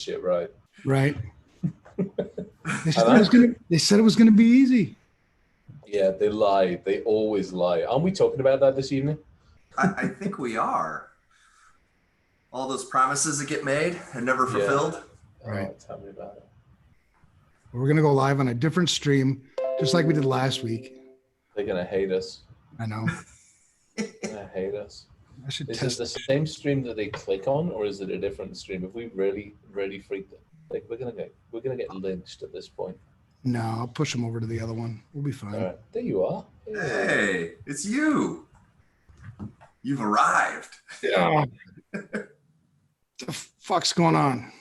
shit right. Right. They said it was gonna be easy. Yeah, they lie. They always lie. Aren't we talking about that this evening? I think we are. All those promises that get made and never fulfilled. Right. Tell me about it. We're gonna go live on a different stream, just like we did last week. They're gonna hate us. I know. They're gonna hate us. I should Is test it the same stream that they click on, or is it a different stream? If we really freaked it, like we're gonna get lynched at this point. No, I'll push them over to the other one. We'll be fine. All right, there you are. Hey, it's you. You've arrived. Yeah. What the fuck's going on?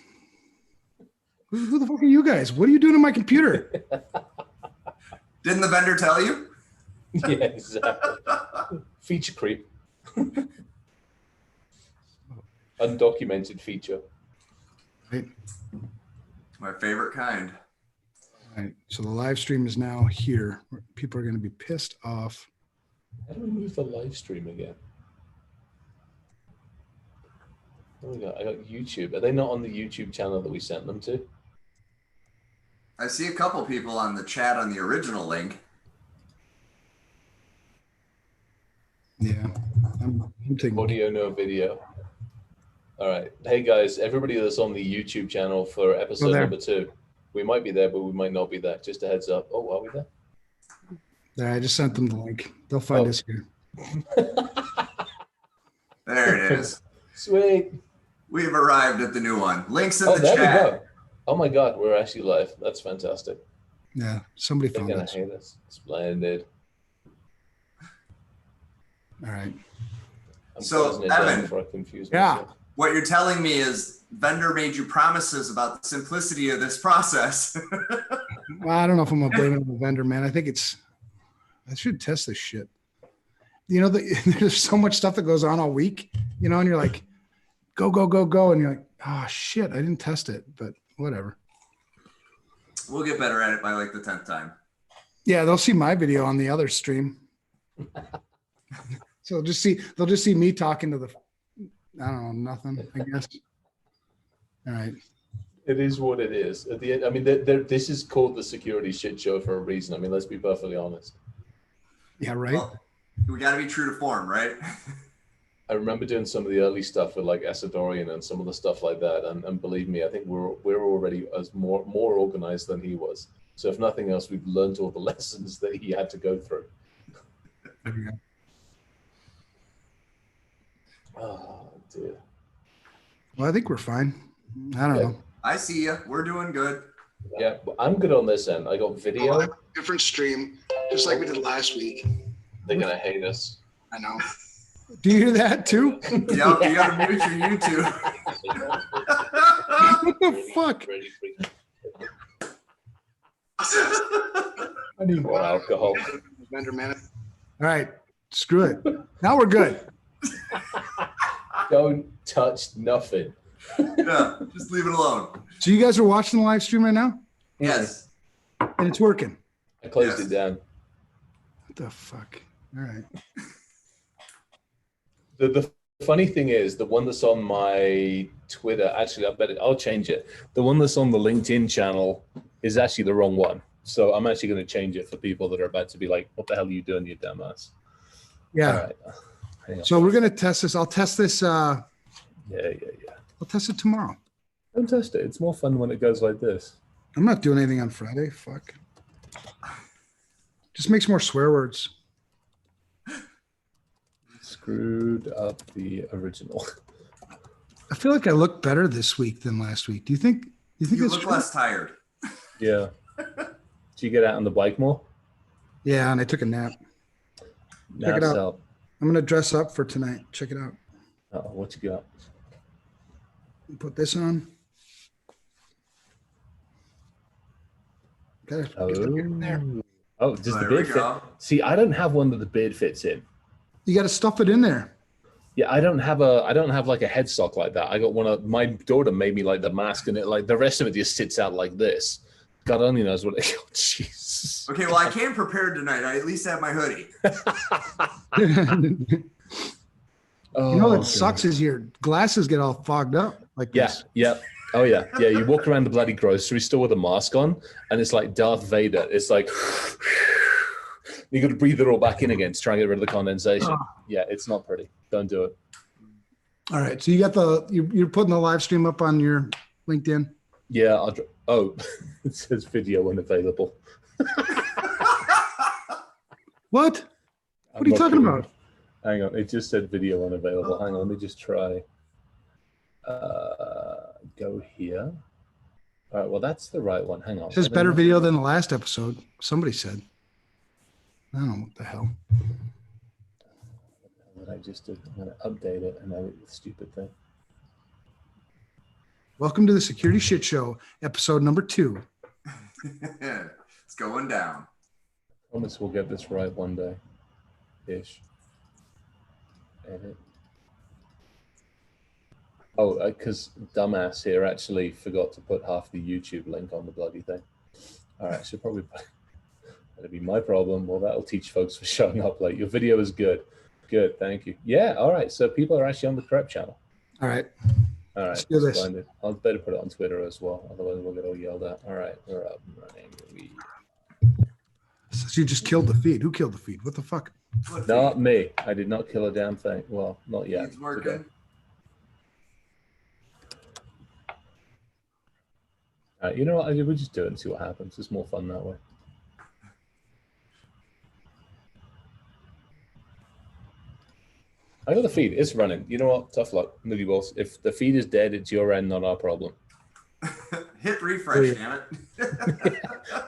Who the fuck are you guys? What are you doing on my computer? Didn't the vendor tell you? Yeah, exactly. Feature creep. Undocumented feature. Right. My favorite kind. All right. So the live stream is now here. People are going to be pissed off. How do we move the live stream again? What do we got? I got YouTube. Are they not on the YouTube channel that we sent them to? I see a couple people on the chat on the original link. Yeah. I'm taking Audio, no video. All right. Hey guys, everybody that's on the YouTube channel for episode number 2. We might be there, but we might not be there. Just a heads up. Oh, are we there? There, I just sent them the link. They'll find us here. There it is. Sweet. We've arrived at the new one. Links in the there chat. we go. Oh my God, we're actually live. That's fantastic. Yeah, somebody They're found gonna us. hate us. Splendid. All right. I'm So, closing it down Evan. before I confuse Yeah. myself. What you're telling me is vendor made you promises about the simplicity of this process. Well, I don't know if I'm gonna blame it on the vendor, man. I think I should test this shit. You know, there's so much stuff that goes on all week, you know, and you're like, go, go, go, go. And you're like, oh shit, I didn't test it, but whatever. We'll get better at it by like the 10th time. Yeah, they'll see my video on the other stream. So they'll just see me talking to the, I don't know, nothing, I guess. All right. It is what it is. At the end, I mean, this is called the security shit show for a reason. I mean, let's be perfectly honest. Yeah, right. Well, we got to be true to form, right? I remember doing some of the early stuff with like Acidorian and some of the stuff like that. And believe me, I think we're already as more organized than he was. So if nothing else, we've learned all the lessons that he had to go through. There we go. Oh dear. Well, I think we're fine. I don't know. I see you. We're doing good. Yeah, I'm good on this end. I got video. Different stream, just like we did last week. They're gonna hate us. I know. Do you hear that too? Yep, you got to mute your YouTube. What the fuck? I need More alcohol. vendor man. All right, screw it. Now we're good. Don't touch nothing. Yeah, just leave it alone. So you guys are watching the live stream right now, Yes. and it's working. I closed Yes. it down. What the fuck? All right. The funny thing is, the one that's on my Twitter, actually, I'll change it. The one that's on the LinkedIn channel is actually the wrong one. So I'm actually going to change it for people that are about to be like, what the hell are you doing, you dumbass? Yeah. All right. Hang on. So we're gonna test this. I'll test this. Yeah. I'll test it tomorrow. Don't test it. It's more fun when it goes like this. I'm not doing anything on Friday. Fuck. Just makes more swear words. Screwed up the original. I feel like I look better this week than last week. Do you think? You think You it's look true? less tired. Yeah. Did you get out on the bike more? Yeah, and I took a nap. Check it Naps out. I'm gonna dress up for tonight. Check it out. Oh, what you got? Put this on. Gotta get the beard in there. Oh, does the There beard we fit? go. See, I don't have one that the beard fits in. You got to stuff it in there. Yeah, I don't have like a headstock like that. I got one of my daughter made me like the mask, and it like the rest of it just sits out like this. God only knows what it. Oh, Jesus. Okay, well, I came prepared tonight. I at least have my hoodie. Oh, You know what God. sucks is your glasses get all fogged up like Yeah, this. yeah. Oh yeah, yeah. You walk around the bloody grocery store with a mask on, and it's like Darth Vader. It's like you got to breathe it all back in again to try and get rid of the condensation. Yeah, it's not pretty. Don't do it. All right. So you got you're putting the live stream up on your LinkedIn. Yeah. It says video unavailable. What? What are you talking about? Hang on. It just said video unavailable. Hang on. Let me just try. Go here. All right. Well, that's the right one. Hang on. It says better video than the last episode. Somebody said. I don't know what the hell. What I just did. I'm going to update it and edit the stupid thing. Welcome to the Security Shit Show, episode number 2. It's going down. I promise we'll get this right one day. Ish. Edit. Oh, because dumbass here actually forgot to put half the YouTube link on the bloody thing. All right, should probably. That'll be my problem. Well, that'll teach folks for showing up late. Your video is good. Good, thank you. Yeah, all right. So people are actually on the correct channel. All right. All right. Let's do this. Splendid. I'll better put it on Twitter as well. Otherwise, we'll get all yelled at. All right, we're up and running. So you just killed the feed. Who killed the feed? What the fuck? Not me. I did not kill a damn thing. Well, not yet. It's working. Today. You know what? We'll just do it and see what happens. It's more fun that way. I got the feed. It's running. You know what? Tough luck. Movie balls. If the feed is dead, it's your end, not our problem. Hit refresh, damn it.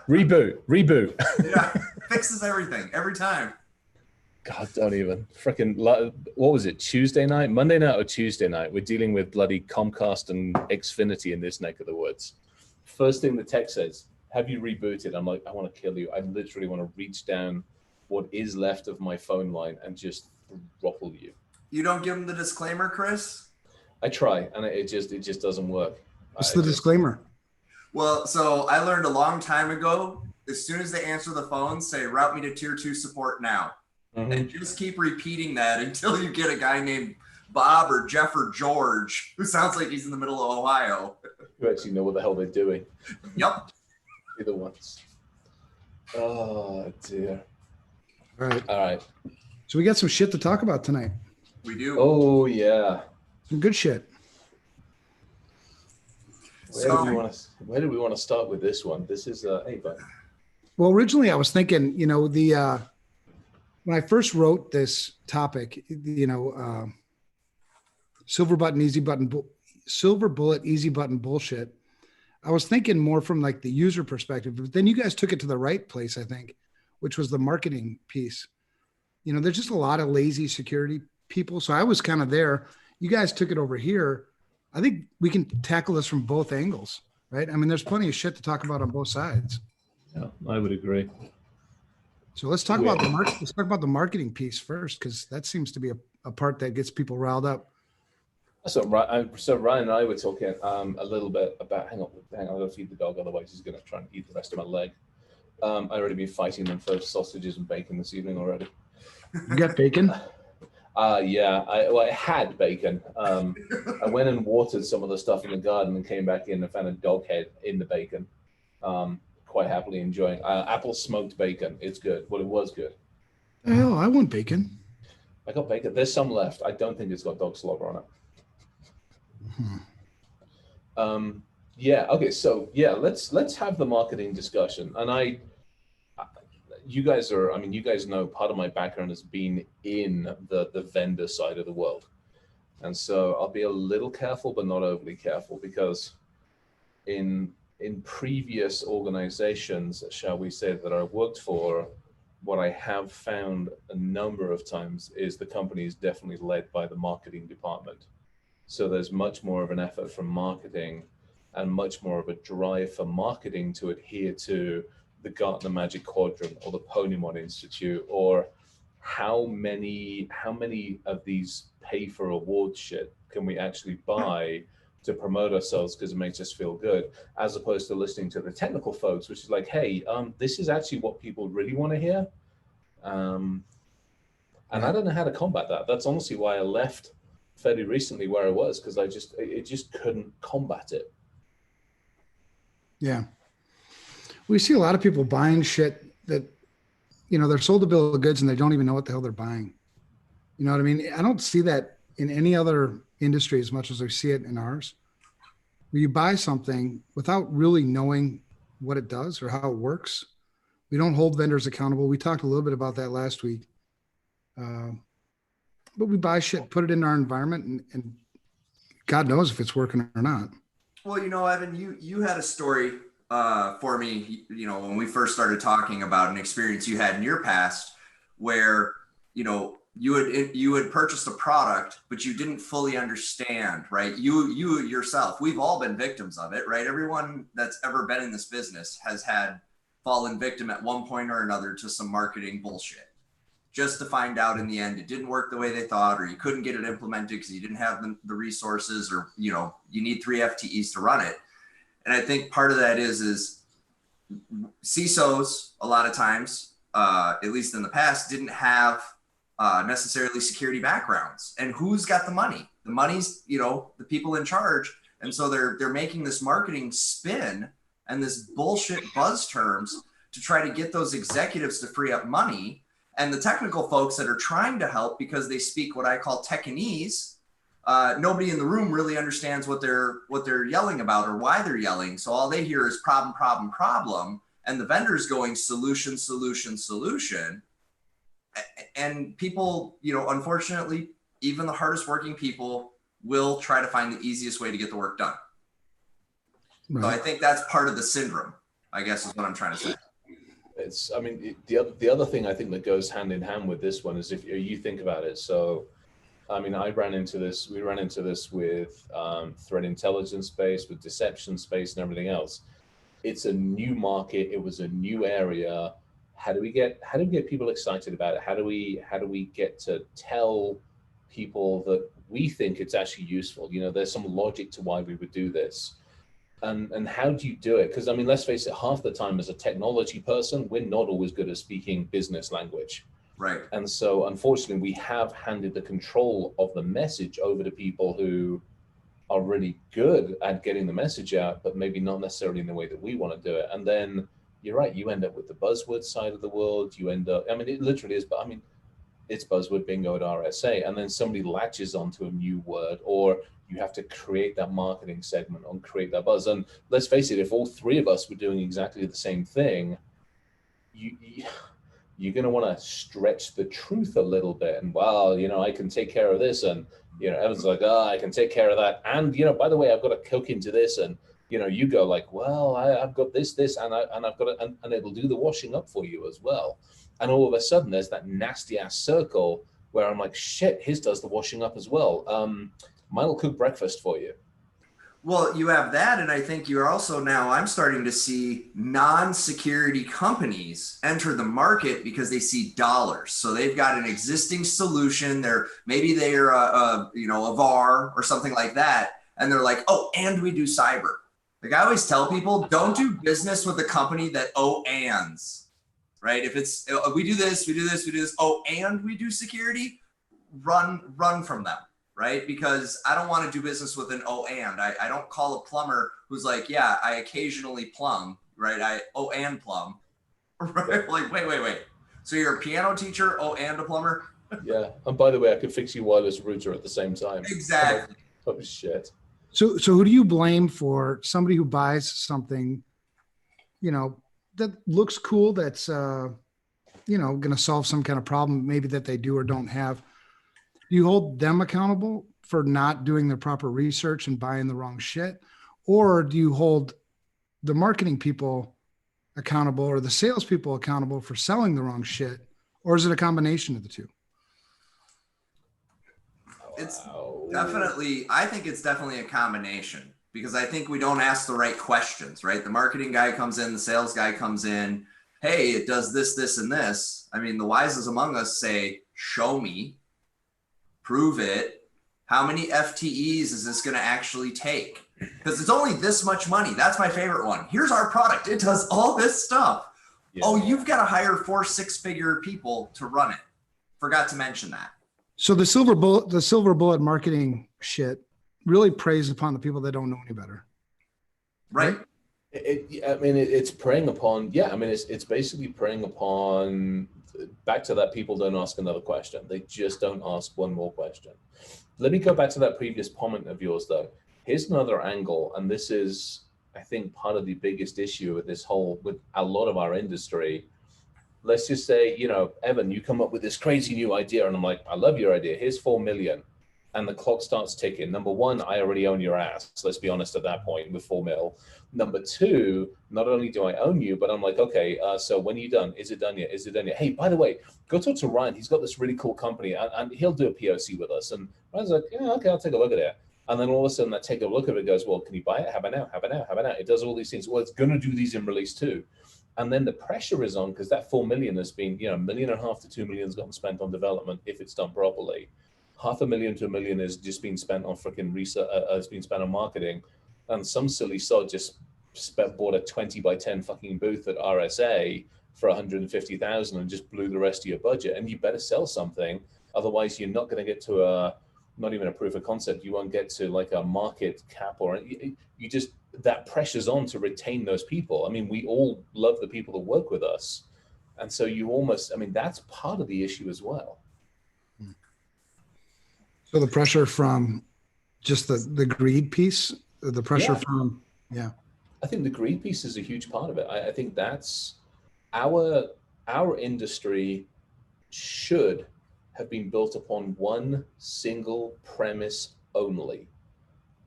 Reboot. Yeah, fixes everything every time. God, don't even. Freaking, what was it? Tuesday night? Monday night or Tuesday night? We're dealing with bloody Comcast and Xfinity in this neck of the woods. First thing the text says, have you rebooted? I'm like, I want to kill you. I literally want to reach down what is left of my phone line and just throttle you. You don't give them the disclaimer, Chris? I try, and it just doesn't work. What's the disclaimer? Well, so I learned a long time ago, as soon as they answer the phone, say, route me to tier 2 support now. Mm-hmm. And just keep repeating that until you get a guy named Bob or Jeff or George who sounds like he's in the middle of Ohio. Who actually know what the hell they're doing. Yep. You're the ones. Oh, dear. All right. All right. So we got some shit to talk about tonight. We do. Oh, yeah. Some good shit. Where do we want to start with this one? This is hey, bud. Well, originally I was thinking, when I first wrote this topic, silver bullet, easy button bullshit. I was thinking more from like the user perspective, but then you guys took it to the right place, I think, which was the marketing piece. There's just a lot of lazy security people. So I was kind of there. You guys took it over here. I think we can tackle this from both angles, right? I mean, there's plenty of shit to talk about on both sides. Yeah, I would agree. So let's talk about the marketing piece first, because that seems to be a part that gets people riled up. So Ryan and I were talking a little bit about. Hang on, I'm going to feed the dog, otherwise he's going to try and eat the rest of my leg. I already been fighting them for sausages and bacon this evening already. You got bacon? Yeah, I had bacon. I went and watered some of the stuff in the garden and came back in and found a dog head in the bacon. Quite happily enjoying apple smoked bacon. It's good. Well, it was good. Hell, I want bacon. I got bacon. There's some left. I don't think it's got dog slobber on it. Yeah. Okay. So yeah, let's have the marketing discussion. And you guys know part of my background has been in the vendor side of the world. And so I'll be a little careful, but not overly careful, because in previous organizations, shall we say, that I worked for, what I have found a number of times is the company is definitely led by the marketing department. So there's much more of an effort from marketing and much more of a drive for marketing to adhere to the Gartner Magic Quadrant or the Ponymon Institute, or how many of these pay for award shit can we actually buy to promote ourselves because it makes us feel good, as opposed to listening to the technical folks, which is like, hey, this is actually what people really want to hear. And I don't know how to combat that. That's honestly why I left fairly recently where I was, because it just couldn't combat it. Yeah. We see a lot of people buying shit that, they're sold a bill of goods and they don't even know what the hell they're buying. You know what I mean? I don't see that in any other industry as much as I see it in ours, where you buy something without really knowing what it does or how it works. We don't hold vendors accountable. We talked a little bit about that last week. But we buy shit, put it in our environment, and God knows if it's working or not. Well, Evan, you had a story for me, when we first started talking about an experience you had in your past where, you had purchased a product, but you didn't fully understand, right? You yourself, we've all been victims of it, right? Everyone that's ever been in this business has fallen victim at one point or another to some marketing bullshit, just to find out in the end it didn't work the way they thought, or you couldn't get it implemented because you didn't have the resources, or you need 3 FTEs to run it. And I think part of that is CISOs a lot of times, at least in the past, didn't have necessarily security backgrounds. And who's got the money? The money's the people in charge. And so they're making this marketing spin and this bullshit buzz terms to try to get those executives to free up money. And the technical folks that are trying to help, because they speak what I call Techianese, nobody in the room really understands what they're yelling about or why they're yelling. So all they hear is problem, problem, problem. And the vendor's going solution, solution, solution. And people, unfortunately, even the hardest working people will try to find the easiest way to get the work done. Right. So I think that's part of the syndrome, I guess, is what I'm trying to say. The other thing I think that goes hand in hand with this one is if you think about it. So, we ran into this with threat intelligence space, with deception space and everything else. It's a new market. It was a new area. How do we get people excited about it? How do we get to tell people that we think it's actually useful? There's some logic to why we would do this. And how do you do it? Because let's face it, half the time as a technology person, we're not always good at speaking business language. Right. And so unfortunately, we have handed the control of the message over to people who are really good at getting the message out, but maybe not necessarily in the way that we want to do it. And then you're right, you end up with the buzzword side of the world. You end up, it literally is, but it's buzzword bingo at RSA. And then somebody latches onto a new word, or you have to create that marketing segment and create that buzz. And let's face it, if all 3 of us were doing exactly the same thing, you're going to want to stretch the truth a little bit. And I can take care of this. And, Evan's like, I can take care of that. And, by the way, I've got to cook into this. And, you go like, well, I've got this, and I've got it, and it'll do the washing up for you as well. And all of a sudden there's that nasty ass circle where I'm like, shit, his does the washing up as well. Mine will cook breakfast for you. Well, you have that. And I think you're also I'm starting to see non-security companies enter the market because they see dollars. So they've got an existing solution. Maybe they're a VAR or something like that. And they're like, oh, and we do cyber. Like I always tell people, don't do business with a company that ands, right? If it's, we do this, and we do security, run from them. Right? Because I don't want to do business with an and. I don't call a plumber who's like, yeah, I occasionally plumb, right? And plumb. Right? Like, wait. So you're a piano teacher, and a plumber? Yeah. And by the way, I could fix your wireless router at the same time. Exactly. Oh shit. So who do you blame for somebody who buys something, that looks cool, that's going to solve some kind of problem maybe that they do or don't have? Do you hold them accountable for not doing the proper research and buying the wrong shit? Or do you hold the marketing people accountable or the salespeople accountable for selling the wrong shit? Or is it a combination of the two? I think it's definitely a combination, because I think we don't ask the right questions, right? The marketing guy comes in, the sales guy comes in, hey, it does this, this, and this. The wisest among us say, show me. Prove it. How many FTEs is this going to actually take? Because it's only this much money. That's my favorite one. Here's our product. It does all this stuff. Yeah. Oh, you've got to hire 4 6-figure people to run it. Forgot to mention that. So the silver bullet marketing shit really preys upon the people that don't know any better. Right. It's preying upon, it's basically preying upon, back to that, people don't ask another question. They just don't ask one more question. Let me go back to that previous comment of yours, though. Here's another angle, and this is, I think, part of the biggest issue with with a lot of our industry. Let's just say, Evan, you come up with this crazy new idea, and I'm like, I love your idea. Here's 4 million. And the clock starts ticking. Number one, I already own your ass. Let's be honest at that point with 4 mil. Number two, not only do I own you, but I'm like, okay, so when are you done? Is it done yet? Is it done yet? Hey, by the way, go talk to Ryan. He's got this really cool company and he'll do a POC with us. And Ryan's like, yeah, okay, I'll take a look at it. And then all of a sudden I take a look at it, goes, well, can you buy it? How about now? How about now? How about now? It does all these things. Well, it's going to do these in release too. And then the pressure is on because that 4 million has been, $1.5 million to 2 million has gotten spent on development if it's done properly. $500,000 to $1 million has just been spent on freaking research, has been spent on marketing, and some silly sod just bought a 20 by 10 fucking booth at RSA for 150,000 and just blew the rest of your budget. And you better sell something, otherwise you're not going to get to not even a proof of concept. You won't get to like a market cap, or you just, that pressure's on to retain those people. I mean, we all love the people that work with us, and so you almost, that's part of the issue as well. So the pressure from just the greed piece, the pressure from, I think the greed piece is a huge part of it. I think that's our industry should have been built upon one single premise only,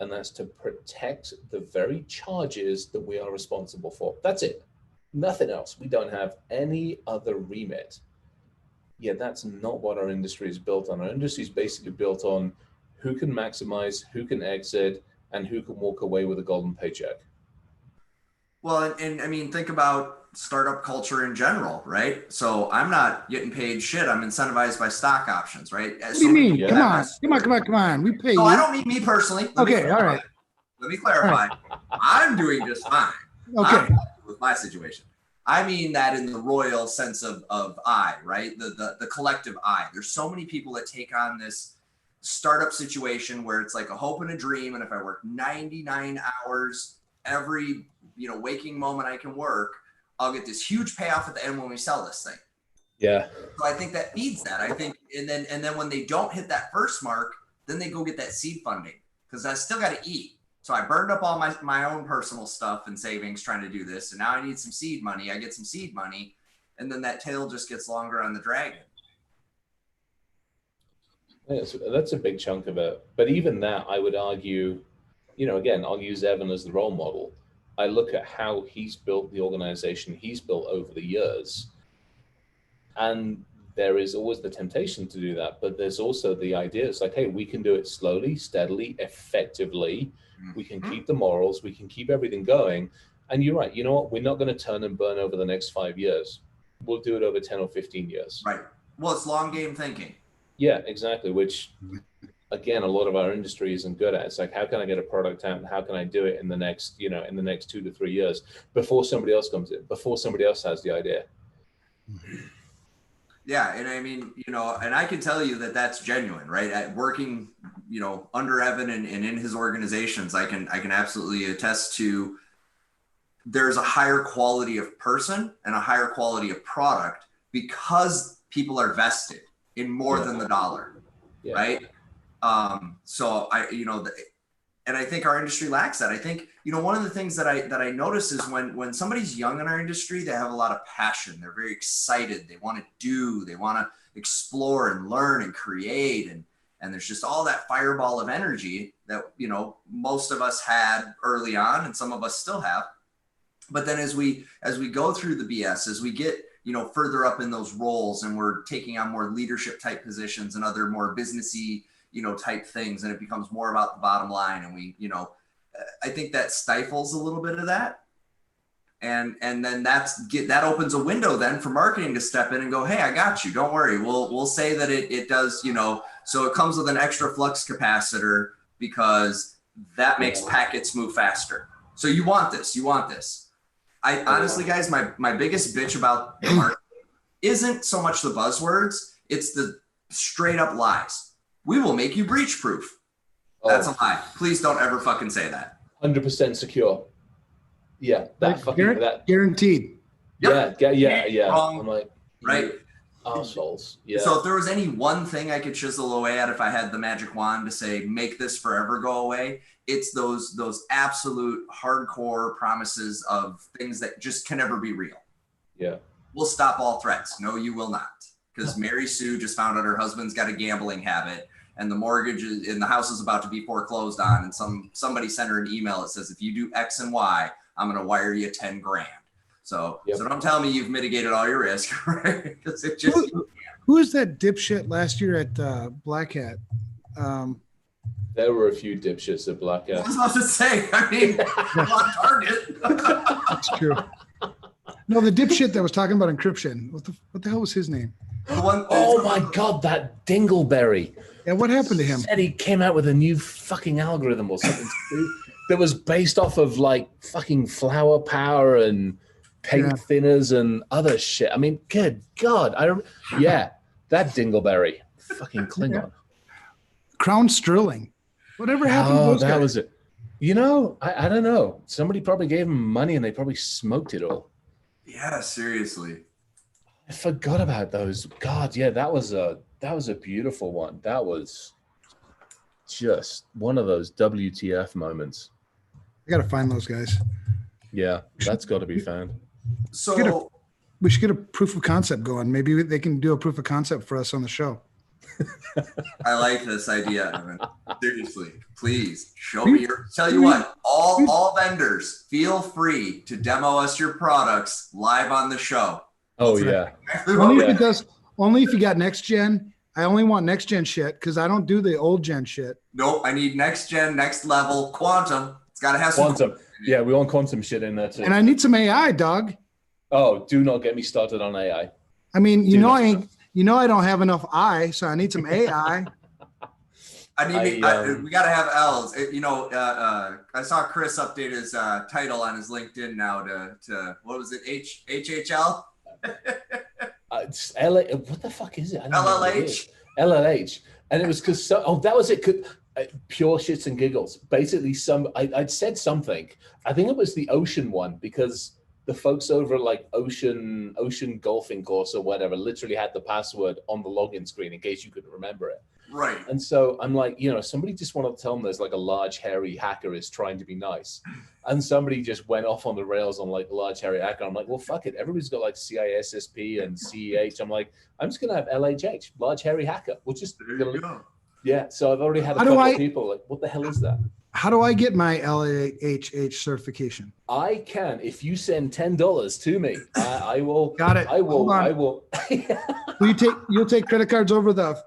and that's to protect the very charges that we are responsible for. That's it. Nothing else. We don't have any other remit. Yeah, that's not what our industry is built on. Our industry is basically built on who can maximize, who can exit, and who can walk away with a golden paycheck. Well, and think about startup culture in general, right? So I'm not getting paid shit. I'm incentivized by stock options, right? What do you mean? Yeah. Come on. We pay you. No, I don't mean me personally. All right. Let me clarify. Right. I'm doing just fine. Okay. I'm happy with my situation. I mean that in the royal sense of I, right? The collective I. There's so many people that take on this startup situation where it's like a hope and a dream. And if I work 99 hours every, waking moment I can work, I'll get this huge payoff at the end when we sell this thing. Yeah. So I think that feeds that. I think, and then when they don't hit that first mark, then they go get that seed funding because I still got to eat. So I burned up all my own personal stuff and savings trying to do this. And now I need some seed money. I get some seed money. And then that tail just gets longer on the dragon. That's a big chunk of it. But even that, I would argue, again, I'll use Evan as the role model. I look at how he's built the organization he's built over the years. And there is always the temptation to do that. But there's also the idea, it's like, hey, we can do it slowly, steadily, effectively. We can keep the morals, we can keep everything going. And you're right, you know what? We're not going to turn and burn over the next 5 years. We'll do it over 10 or 15 years. Right. Well, it's long game thinking. Yeah, exactly. Which, again, a lot of our industry isn't good at. It's like, how can I get a product out and how can I do it in the next, in the next 2 to 3 years before somebody else comes in, before somebody else has the idea. Yeah. And I mean, and I can tell you that that's genuine, right? At working, under Evan and in his organizations, I can absolutely attest to there's a higher quality of person and a higher quality of product because people are vested in more than the dollar, right? So and I think our industry lacks that. I think, one of the things that I notice is when somebody's young in our industry, they have a lot of passion. They're very excited. They want to they want to explore and learn and create. And there's just all that fireball of energy that, most of us had early on and some of us still have. But then as we go through the BS, as we get, further up in those roles and we're taking on more leadership type positions and other more businessy, type things, and it becomes more about the bottom line. And we, I think that stifles a little bit of that. And then that opens a window then for marketing to step in and go, hey, I got you. Don't worry. We'll say that it does, so it comes with an extra flux capacitor because that makes packets move faster. So you want this. I honestly, guys, my biggest bitch about the market isn't so much the buzzwords. It's the straight up lies. We will make you breach proof. That's a lie. Please don't ever fucking say that. 100% secure. Yeah, that fucking that. Guaranteed. Yep. Yeah. Wrong. I'm like, Right. assholes. Yeah. So if there was any one thing I could chisel away at if I had the magic wand to say make this forever go away, it's those absolute hardcore promises of things that just can never be real. Yeah. We'll stop all threats. No, you will not. Because Mary Sue just found out her husband's got a gambling habit and the mortgage in the house is about to be foreclosed on. And somebody sent her an email that says, if you do X and Y, I'm going to wire you 10 grand. So don't tell me you've mitigated all your risk, right? Because it just who is that dipshit last year at Black Hat? There were a few dipshits at Black Hat. I was about to say, I mean, on target. That's true. No, the dipshit that was talking about encryption. What the hell was his name? Oh my God, that Dingleberry. Yeah, what happened to him? Said he came out with a new fucking algorithm or something that was based off of like fucking flower power and paint thinners and other shit. I mean, good God. That Dingleberry. Fucking Klingon. Crown Sterling. Whatever happened to those guys? Was it. You know, I don't know. Somebody probably gave him money and they probably smoked it all. Yeah, seriously. I forgot about those. God, yeah, that was a beautiful one. That was just one of those WTF moments. I gotta find those guys. Yeah, that's got to be found. So we should get a proof of concept going. Maybe they can do a proof of concept for us on the show. I like this idea, Evan. Seriously, please show me your. Tell you what, all vendors, feel free to demo us your products live on the show. Oh yeah. Only if you got next gen. I only want next gen shit because I don't do the old gen shit. Nope, I need next gen, next level, quantum. It's got to have some quantum. Yeah, we want quantum shit in there too. And I need some AI, dog. Oh, do not get me started on AI. I mean, I don't have enough I, so I need some AI. we got to have L's. I saw Chris update his title on his LinkedIn now to what was it? HHL? It's LA. What the fuck is it? LLH. LLH. And it was because that was it. Pure shits and giggles. Basically, I'd said something. I think it was the ocean one because the folks over like ocean golfing course or whatever literally had the password on the login screen in case you couldn't remember it. Right. And so I'm like, somebody just wanted to tell them there's like a large hairy hacker is trying to be nice. And somebody just went off on the rails on like large hairy hacker. I'm like, well, fuck it. Everybody's got like CISSP and CEH. I'm like, I'm just going to have LHH, large hairy hacker. We'll just, yeah. So I've already had a couple of people like, what the hell is that? How do I get my LHH certification? I can. If you send $10 to me, I will. Got it. I will. I will. You'll take credit cards over the.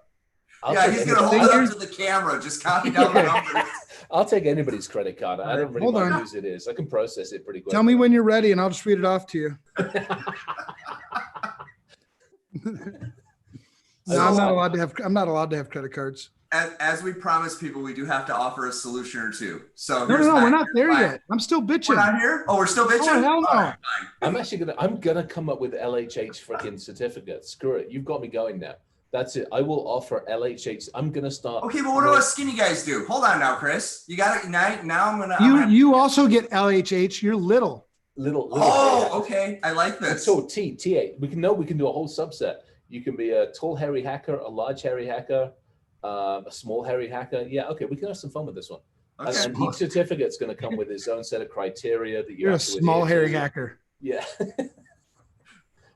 He's going to hold it up to the camera. Just copy down the numbers. I'll take anybody's credit card. I don't really mind whose it is. I can process it pretty quick. Tell me when you're ready, and I'll just read it off to you. No, I'm not allowed to have credit cards. As we promised people, we do have to offer a solution or two. So no, we're not there yet. I'm still bitching. We're not here? Oh, we're still bitching? Oh, hell no. Right, I'm gonna come up with LHH freaking certificates. Screw it. You've got me going now. That's it. I will offer LHH. I'm gonna start. Okay, but what do us skinny guys do? Hold on now, Chris. You got it. Now I'm gonna. You also get LHH. You're little. Oh, okay. I like this. So T8. We can do a whole subset. You can be a tall hairy hacker, a large hairy hacker, a small hairy hacker. Yeah, okay. We can have some fun with this one. Okay. And each certificate's going to come with its own set of criteria that you're a small hairy hacker. Yeah.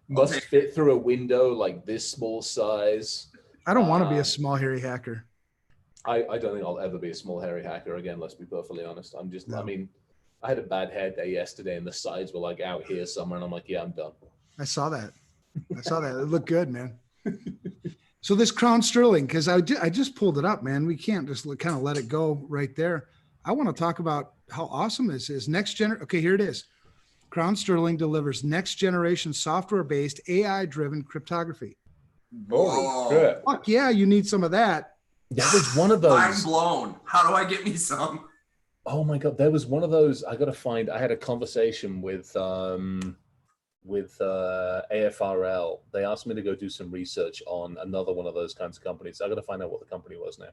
Must fit through a window like this small size. I don't want to be a small hairy hacker. I don't think I'll ever be a small hairy hacker again. Let's be perfectly honest. I mean, I had a bad hair day yesterday and the sides were like out here somewhere. And I'm like, yeah, I'm done. I saw that. It looked good, man. So this Crown Sterling, because I just pulled it up, man. We can't just kind of let it go right there. I want to talk about how awesome this is. Okay, here it is. Crown Sterling delivers next generation software-based AI-driven cryptography. Oh, good. Fuck yeah, you need some of that. That was one of those. Mind blown. How do I get me some? Oh my God, there was one of those. I had a conversation with AFRL. They asked me to go do some research on another one of those kinds of companies. I got to find out what the company was now.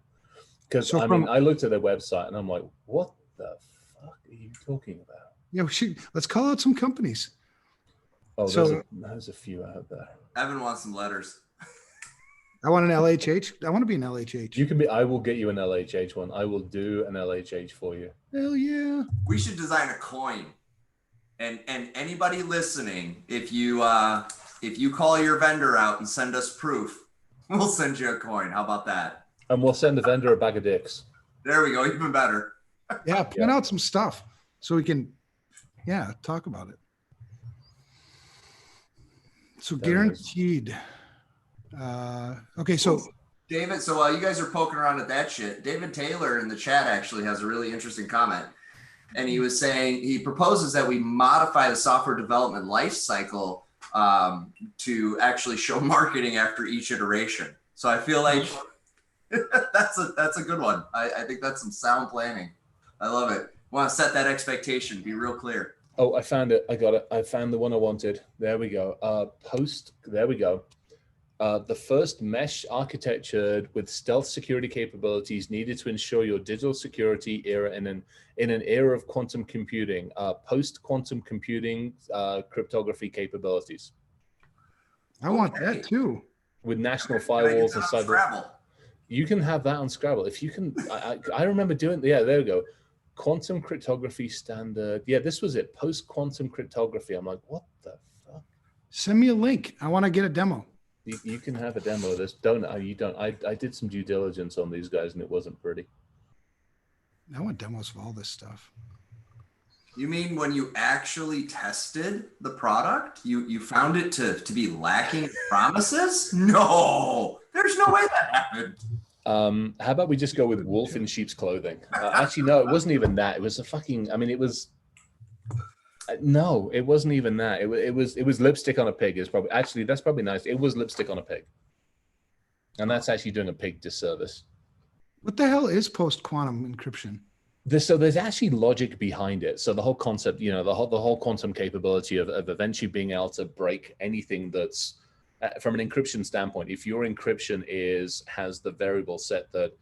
Because I looked at their website and I'm like, what the fuck are you talking about? Yeah, let's call out some companies. Oh, So there's a few out there. Evan wants some letters. I want an LHH. I want to be an LHH. You can be. I will get you an LHH one. I will do an LHH for you. Hell yeah. We should design a coin. And anybody listening, if you call your vendor out and send us proof, we'll send you a coin. How about that? And we'll send the vendor a bag of dicks. There we go. Even better. Yeah, print out some stuff so we can, talk about it. So guaranteed. Okay, so David, so while you guys are poking around at that shit, David Taylor in the chat actually has a really interesting comment. And he was saying he proposes that we modify the software development life cycle to actually show marketing after each iteration. So I feel like that's a good one. I think that's some sound planning. I love it. Want to set that expectation, be real clear. Oh, I found it. I got it. I found the one I wanted. There we go. There we go. The first mesh architecture with stealth security capabilities needed to ensure your digital security era in an era of quantum computing, post-quantum computing cryptography capabilities. I want that too. With national firewalls and cyber. Scrabble. You can have that on Scrabble. If you can, I remember doing, there we go. Quantum cryptography standard. Yeah, this was it. Post-quantum cryptography. I'm like, what the fuck? Send me a link. I want to get a demo. You can have a demo of this. You don't. I did some due diligence on these guys and it wasn't pretty. I want demos of all this stuff. You mean when you actually tested the product, you found it to be lacking promises? No, there's no way that happened. How about we just go with wolf in sheep's clothing? Actually, no, it wasn't even that. It was a fucking, it was, no, it wasn't even that. It was lipstick on a pig. Is probably, actually, that's probably nice. It was lipstick on a pig. And that's actually doing a pig disservice. What the hell is post-quantum encryption? So there's actually logic behind it. So the whole concept, the whole quantum capability of eventually being able to break anything that's, from an encryption standpoint, if your encryption has the variable set that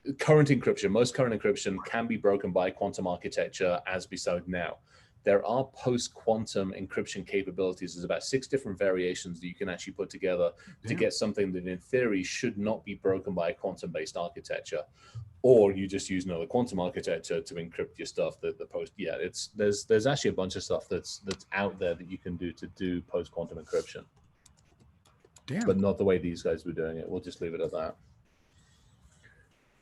most current encryption can be broken by quantum architecture as beside now. There are post-quantum encryption capabilities. There's about 6 different variations that you can actually put together to get something that in theory should not be broken by a quantum-based architecture. Or you just use another quantum architecture to encrypt your stuff. There's actually a bunch of stuff that's out there that you can do to do post-quantum encryption. Damn. But not the way these guys were doing it. We'll just leave it at that.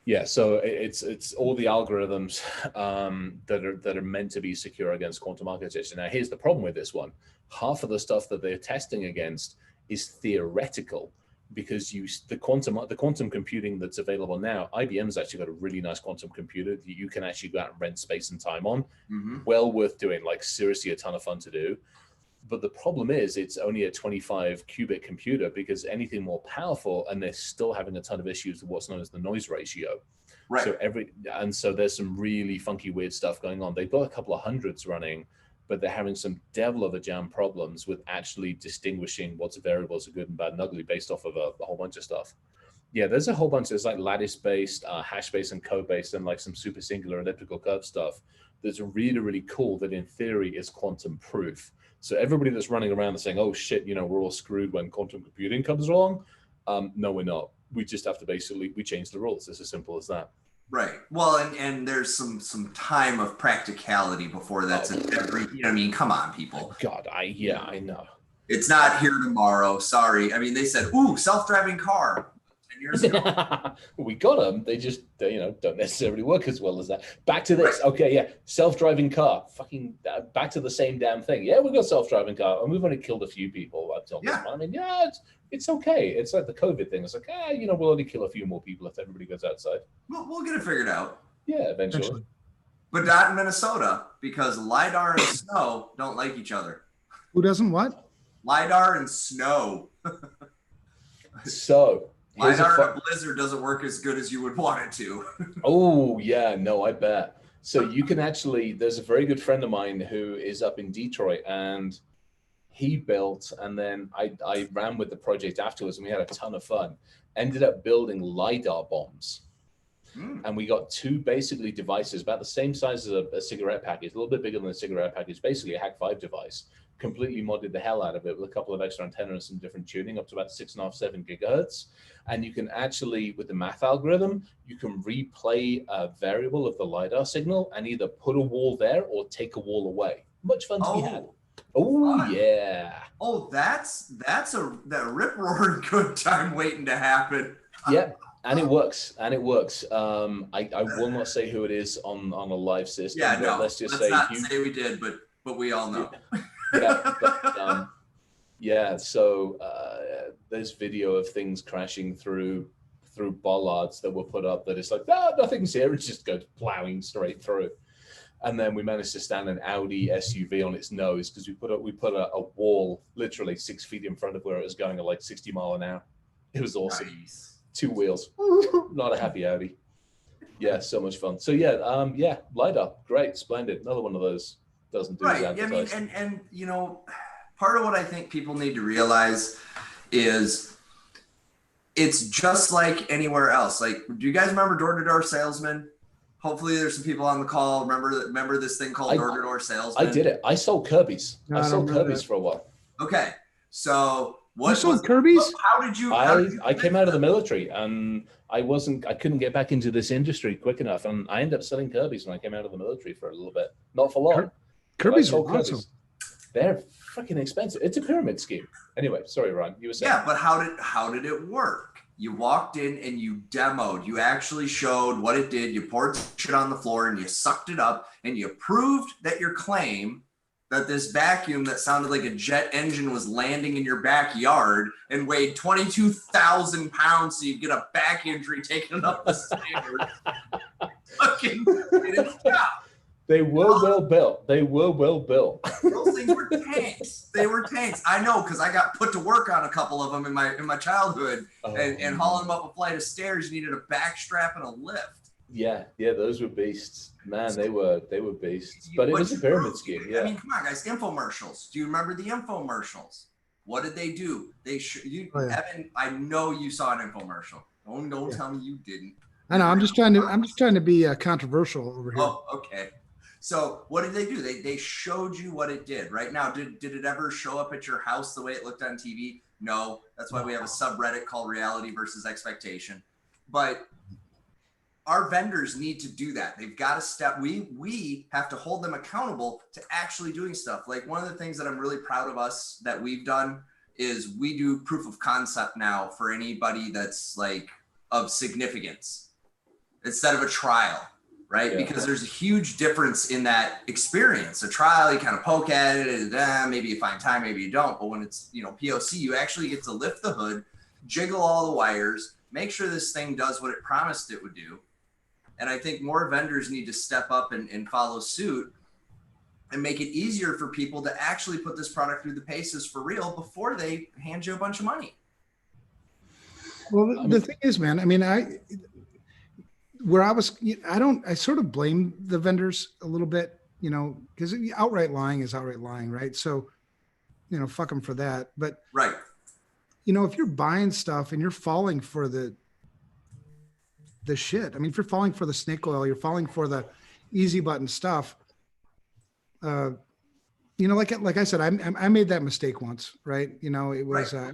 Yeah, so it's all the algorithms that are meant to be secure against quantum architecture. Now, here's the problem with this one. Half of the stuff that they're testing against is theoretical, because the quantum computing that's available now, IBM's actually got a really nice quantum computer that you can actually go out and rent space and time on. Mm-hmm. Well worth doing, like seriously a ton of fun to do. But the problem is it's only a 25 qubit computer, because anything more powerful, and they're still having a ton of issues with what's known as the noise ratio. Right. So there's some really funky, weird stuff going on. They've got a couple of hundreds running, but they're having some devil of a jam problems with actually distinguishing what's variables are good and bad and ugly based off of a whole bunch of stuff. Yeah, there's a whole bunch. There's like lattice-based, hash-based, and code-based, and like some super singular elliptical curve stuff that's really, really cool that in theory is quantum proof. So everybody that's running around and saying, oh shit, we're all screwed when quantum computing comes along. No, we're not. We just have to we change the rules. It's as simple as that. Right. Well, and there's some time of practicality before that's come on, people. God, I know. It's not here tomorrow. Sorry. They said, ooh, self-driving car. 10 years ago. We got them. They just, don't necessarily work as well as that. Back to this. Right. Okay, yeah. Self-driving car. Fucking back to the same damn thing. Yeah, we've got self-driving car, and we've only killed a few people. It's okay. It's like the COVID thing. It's like, we'll only kill a few more people if everybody goes outside. We'll get it figured out. Yeah, eventually. But not in Minnesota, because LiDAR and snow don't like each other. Who doesn't what? LiDAR and snow. So LiDAR in a blizzard doesn't work as good as you would want it to. Oh, yeah, no, I bet. So you can actually, there's a very good friend of mine who is up in Detroit, and he built, and then I ran with the project afterwards, and we had a ton of fun. Ended up building LiDAR bombs. And we got two basically devices about the same size as a cigarette package, a little bit bigger than a cigarette package, basically a Hack 5 device. Completely modded the hell out of it with a couple of extra antennas and some different tuning up to about 6.5, 7 gigahertz. And you can actually, with the math algorithm, you can replay a variable of the LiDAR signal and either put a wall there or take a wall away. Much fun to be had. Oh, yeah. Oh, that's that rip-roaring good time waiting to happen. Yeah, and it works. I will not say who it is on a live system. Yeah, no. Let's just say we did, but we all know. So there's video of things crashing through bollards that were put up that it's like, nothing's here. It just goes plowing straight through. And then we managed to stand an Audi SUV on its nose because we put a wall literally 6 feet in front of where it was going at like 60 mile an hour. It was awesome. Nice. 2 wheels. Not a happy Audi. Yeah, so much fun. So LiDAR, great, splendid. Another one of those doesn't do right. I mean, and you know, part of what I think people need to realize is it's just like anywhere else. Like, do you guys remember door-to-door salesman? Hopefully there's some people on the call. Remember this thing called door-to-door salesman? I did it. I sold Kirby's. I sold Kirby's for a while. Okay. So what? You sold Kirby's? How did you? I came out of the military and I couldn't get back into this industry quick enough. And I ended up selling Kirby's when I came out of the military for a little bit. Not for long. Kirby's are awesome. They're freaking expensive. It's a pyramid scheme. Anyway, sorry, Ron. You were saying. Yeah, but how did it work? You walked in and you demoed. You actually showed what it did. You poured shit on the floor and you sucked it up and you proved that your claim that this vacuum that sounded like a jet engine was landing in your backyard and weighed 22,000 pounds so you get a back injury taking it up the stairs. Fucking did its job. They were well built. Those things were tanks. They were tanks. I know, because I got put to work on a couple of them in my childhood, and hauling them up a flight of stairs. You needed a back strap and a lift. Yeah, those were beasts. Man, they were beasts. But it was a pyramid scheme. Yeah. I mean, come on, guys. Infomercials. Do you remember the infomercials? What did they do? Evan, I know you saw an infomercial. Don't tell me you didn't. I know. I'm just trying to be controversial over here. Oh, okay. So what did they do? They showed you what it did. Right now, did it ever show up at your house the way it looked on TV? No. That's why we have a subreddit called Reality versus Expectation. But our vendors need to do that. They've got to step. We have to hold them accountable to actually doing stuff. Like, one of the things that I'm really proud of us that we've done is we do proof of concept now for anybody that's like of significance instead of a trial. Right? Yeah. Because there's a huge difference in that experience. A trial, you kind of poke at it and maybe you find time, maybe you don't. But when it's, POC, you actually get to lift the hood, jiggle all the wires, make sure this thing does what it promised it would do. And I think more vendors need to step up and follow suit and make it easier for people to actually put this product through the paces for real before they hand you a bunch of money. Well, the thing is, man, I mean, I sort of blame the vendors a little bit, because outright lying is outright lying, right? So, fuck them for that. But right, if you're buying stuff and you're falling for the shit, I mean, if you're falling for the snake oil, you're falling for the easy button stuff. Like I said, I made that mistake once, right? It was, right.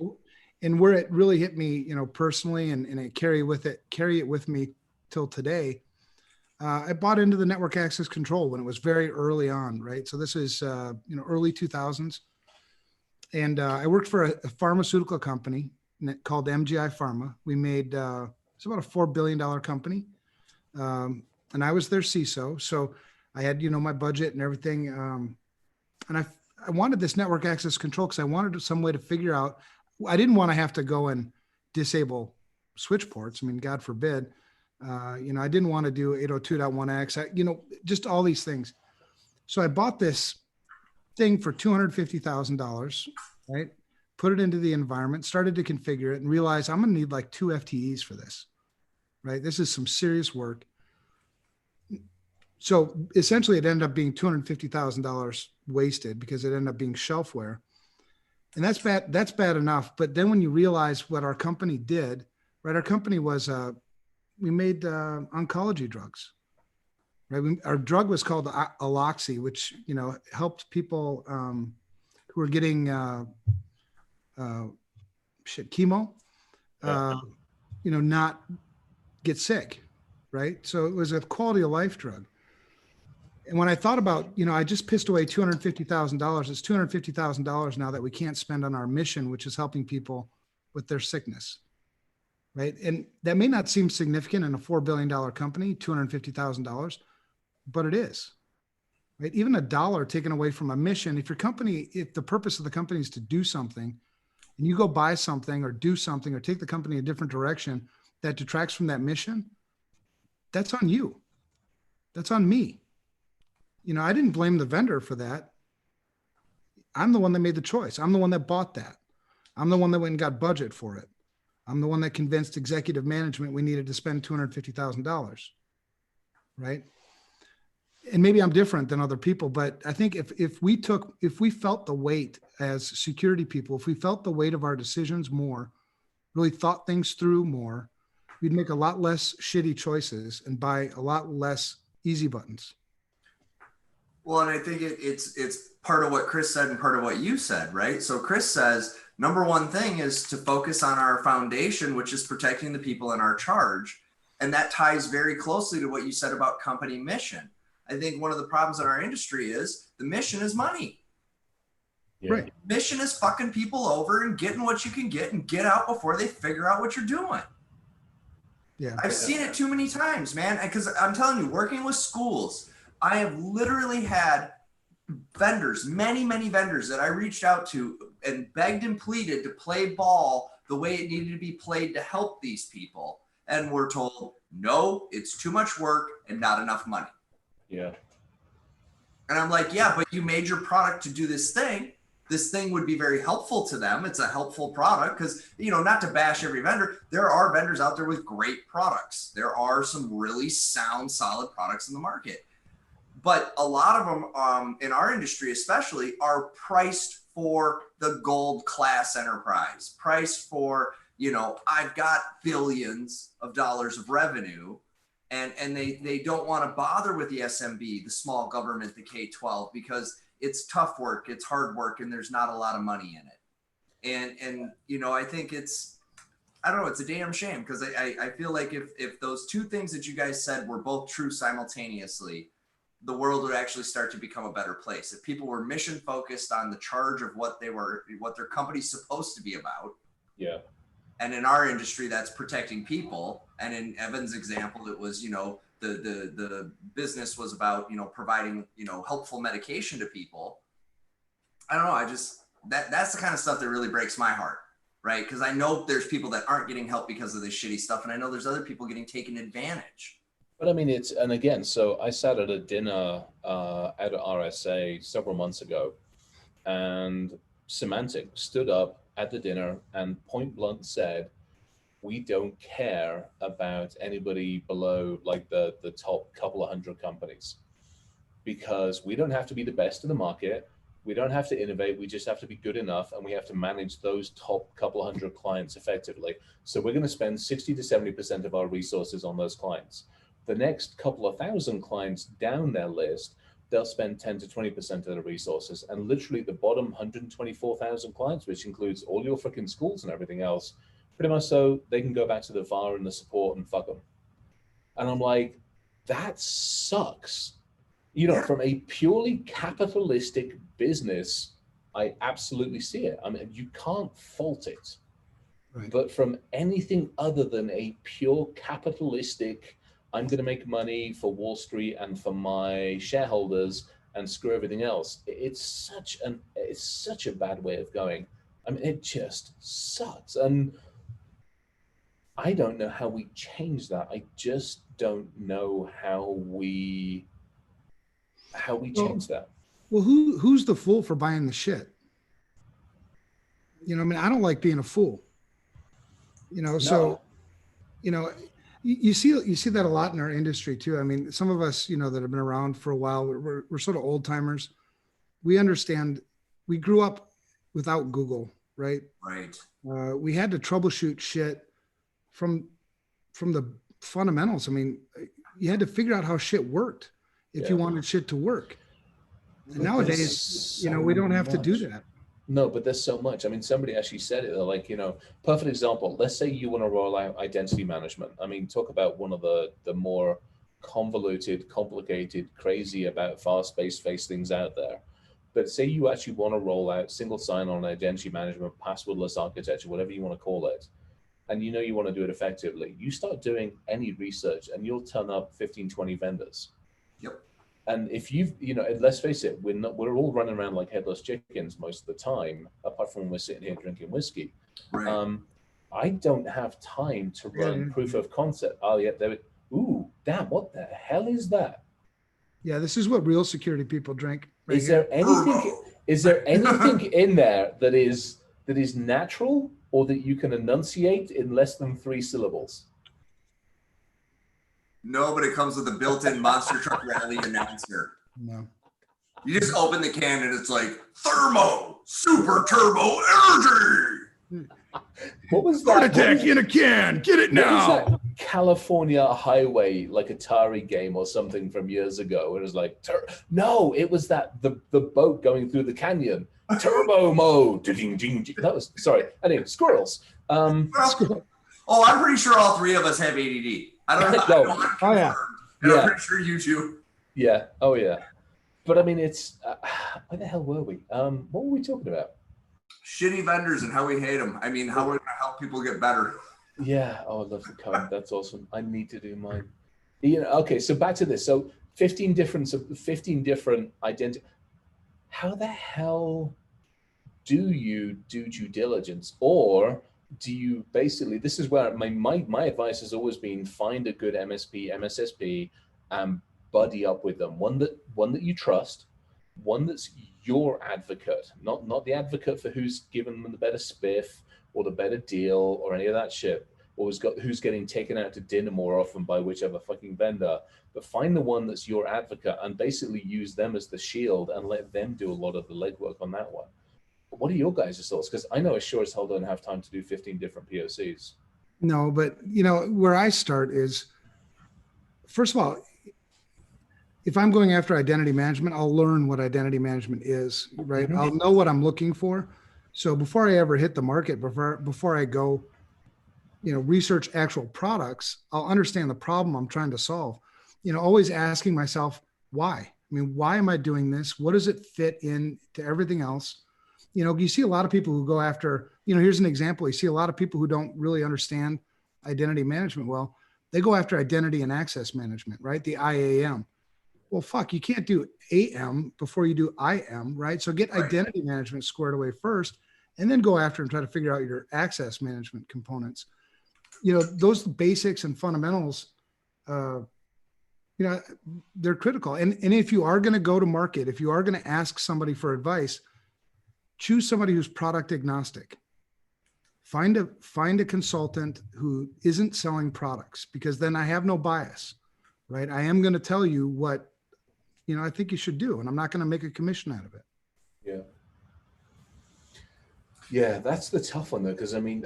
And where it really hit me, personally, and it carry it with me till today. I bought into the network access control when it was very early on, right? So this is, early 2000s. And I worked for a pharmaceutical company called MGI Pharma. We made, it's about a $4 billion company. And I was their CISO. So I had, my budget and everything. And I wanted this network access control because I wanted some way to figure out, I didn't want to have to go and disable switch ports. I mean, God forbid. I didn't want to do 802.1x, just all these things. So I bought this thing for $250,000, right? Put it into the environment, started to configure it, and realized I'm going to need like 2 FTEs for this, right? This is some serious work. So essentially it ended up being $250,000 wasted because it ended up being shelfware. And that's bad enough. But then when you realize what our company did, right? Our company was oncology drugs, right? Our drug was called Aloxi, which, you know, helped people who were getting chemo, you know, not get sick, right? So it was a quality of life drug. And when I thought about, you know, I just pissed away $250,000. It's $250,000 now that we can't spend on our mission, which is helping people with their sickness, right? And that may not seem significant in a $4 billion company, $250,000, but it is, right? Even a dollar taken away from a mission, if the purpose of the company is to do something, and you go buy something or do something or take the company a different direction that detracts from that mission, that's on you. That's on me. You know, I didn't blame the vendor for that. I'm the one that made the choice. I'm the one that bought that. I'm the one that went and got budget for it. I'm the one that convinced executive management we needed to spend $250,000, right? And maybe I'm different than other people, but I think if we felt the weight as security people, if we felt the weight of our decisions more, really thought things through more, we'd make a lot less shitty choices and buy a lot less easy buttons. Well, and I think it's part of what Chris said and part of what you said, right? So Chris says, number one thing is to focus on our foundation, which is protecting the people in our charge. And that ties very closely to what you said about company mission. I think one of the problems in our industry is the mission is money. Yeah. Right. Mission is fucking people over and getting what you can get and get out before they figure out what you're doing. Yeah. I've seen it too many times, man. Because I'm telling you, working with schools, I have literally had vendors, many vendors that I reached out to and begged and pleaded to play ball the way it needed to be played to help these people. And we're told, no, it's too much work and not enough money. Yeah. And I'm like, yeah, but you made your product to do this thing. This thing would be very helpful to them. It's a helpful product because, you know, not to bash every vendor, there are vendors out there with great products. There are some really sound, solid products in the market. But a lot of them in our industry, especially, are priced for the gold class enterprise, priced for, you know, I've got billions of dollars of revenue, and they don't want to bother with the SMB, the small government, the K-12, because it's tough work, it's hard work, and there's not a lot of money in it. And you know, I think I don't know, it's a damn shame because I feel like if those two things that you guys said were both true simultaneously, the world would actually start to become a better place. If people were mission focused on the charge of what their company's supposed to be about. Yeah. And in our industry, that's protecting people. And in Evan's example, it was, you know, the business was about, you know, providing, you know, helpful medication to people. I don't know. That's the kind of stuff that really breaks my heart, right? Because I know there's people that aren't getting help because of this shitty stuff. And I know there's other people getting taken advantage. But I mean, and again, so I sat at a dinner at RSA several months ago, and Symantec stood up at the dinner and point blank said, we don't care about anybody below like the top couple of hundred companies, because we don't have to be the best in the market. We don't have to innovate. We just have to be good enough, and we have to manage those top couple of hundred clients effectively. So we're going to spend 60 to 70% of our resources on those clients. The next couple of thousand clients down their list, they'll spend 10 to 20% of their resources. And literally the bottom 124,000 clients, which includes all your freaking schools and everything else, pretty much so they can go back to the VAR and the support and fuck them. And I'm like, that sucks. You know, from a purely capitalistic business, I absolutely see it. I mean, you can't fault it. Right. But from anything other than a pure capitalistic, I'm going to make money for Wall Street and for my shareholders and screw everything else. It's such a bad way of going. I mean, it just sucks. And I don't know how we change that. I just don't know how we change that. Well, who's the fool for buying the shit? You know, I mean, I don't like being a fool. You know, so, you know, you see that a lot in our industry too. I mean, some of us, you know, that have been around for a while, we're sort of old timers. We understand. We grew up without Google, right? Right. We had to troubleshoot shit from the fundamentals. I mean, you had to figure out how shit worked if you wanted shit to work. And nowadays, you know, we don't have to do that. No, but there's so much. I mean, somebody actually said it. They're like, you know, perfect example. Let's say you want to roll out identity management. I mean, talk about one of the more convoluted, complicated, crazy about fast-paced things out there. But say you actually want to roll out single sign-on identity management, passwordless architecture, whatever you want to call it, and you know you want to do it effectively. You start doing any research and you'll turn up 15, 20 vendors. Yep. And if you've, you know, let's face it, we're all running around like headless chickens most of the time, apart from when we're sitting here drinking whiskey. Right. I don't have time to run proof of concept. Oh yeah, ooh, damn, what the hell is that? Yeah, this is what real security people drink. Right is there anything in there that is natural or that you can enunciate in less than 3 syllables? No, but it comes with a built-in monster truck rally announcer. No. You just open the can and it's like thermo super turbo energy. What was that? Heart attack in a can. Get it now. What was that California Highway, like Atari game or something from years ago? It was like, no, it was that the boat going through the canyon. Turbo mode. That was, sorry. Anyway, squirrels. Oh, I'm pretty sure all 3 of us have ADD. I don't know. No. Oh, yeah. I'm pretty sure you do. Yeah. Oh, yeah. But I mean, it's where the hell were we? What were we talking about? Shitty vendors and how we hate them. I mean, how we're going to help people get better. Yeah. Oh, I love the code. That's awesome. I need to do mine. You know, okay. So back to this. So 15 different identity. How the hell do you do due diligence, or do you basically? This is where my advice has always been: find a good MSP, MSSP, and buddy up with them. One that you trust, one that's your advocate, not the advocate for who's given them the better spiff or the better deal or any of that shit, or who's getting taken out to dinner more often by whichever fucking vendor. But find the one that's your advocate and basically use them as the shield and let them do a lot of the legwork on that one. What are your guys' thoughts? Because I know I sure as hell don't have time to do 15 different POCs. No, but you know, where I start is, first of all, if I'm going after identity management, I'll learn what identity management is, right? Mm-hmm. I'll know what I'm looking for. So before I ever hit the market, before I go, you know, research actual products, I'll understand the problem I'm trying to solve. You know, always asking myself, why? I mean, why am I doing this? What does it fit in to everything else? You know, you see a lot of people who go after, you know, here's an example. You see a lot of people who don't really understand identity management well. They go after identity and access management, right? The IAM. Well, fuck, you can't do AM before you do IM, right? So get identity management squared away first, and then go after and try to figure out your access management components. You know, those basics and fundamentals, you know, they're critical. And if you are going to go to market, if you are going to ask somebody for advice, choose somebody who's product agnostic. Find a consultant who isn't selling products, because then I have no bias, right? I am going to tell you what, you know, I think you should do, and I'm not going to make a commission out of it. Yeah. Yeah, that's the tough one though, because I mean,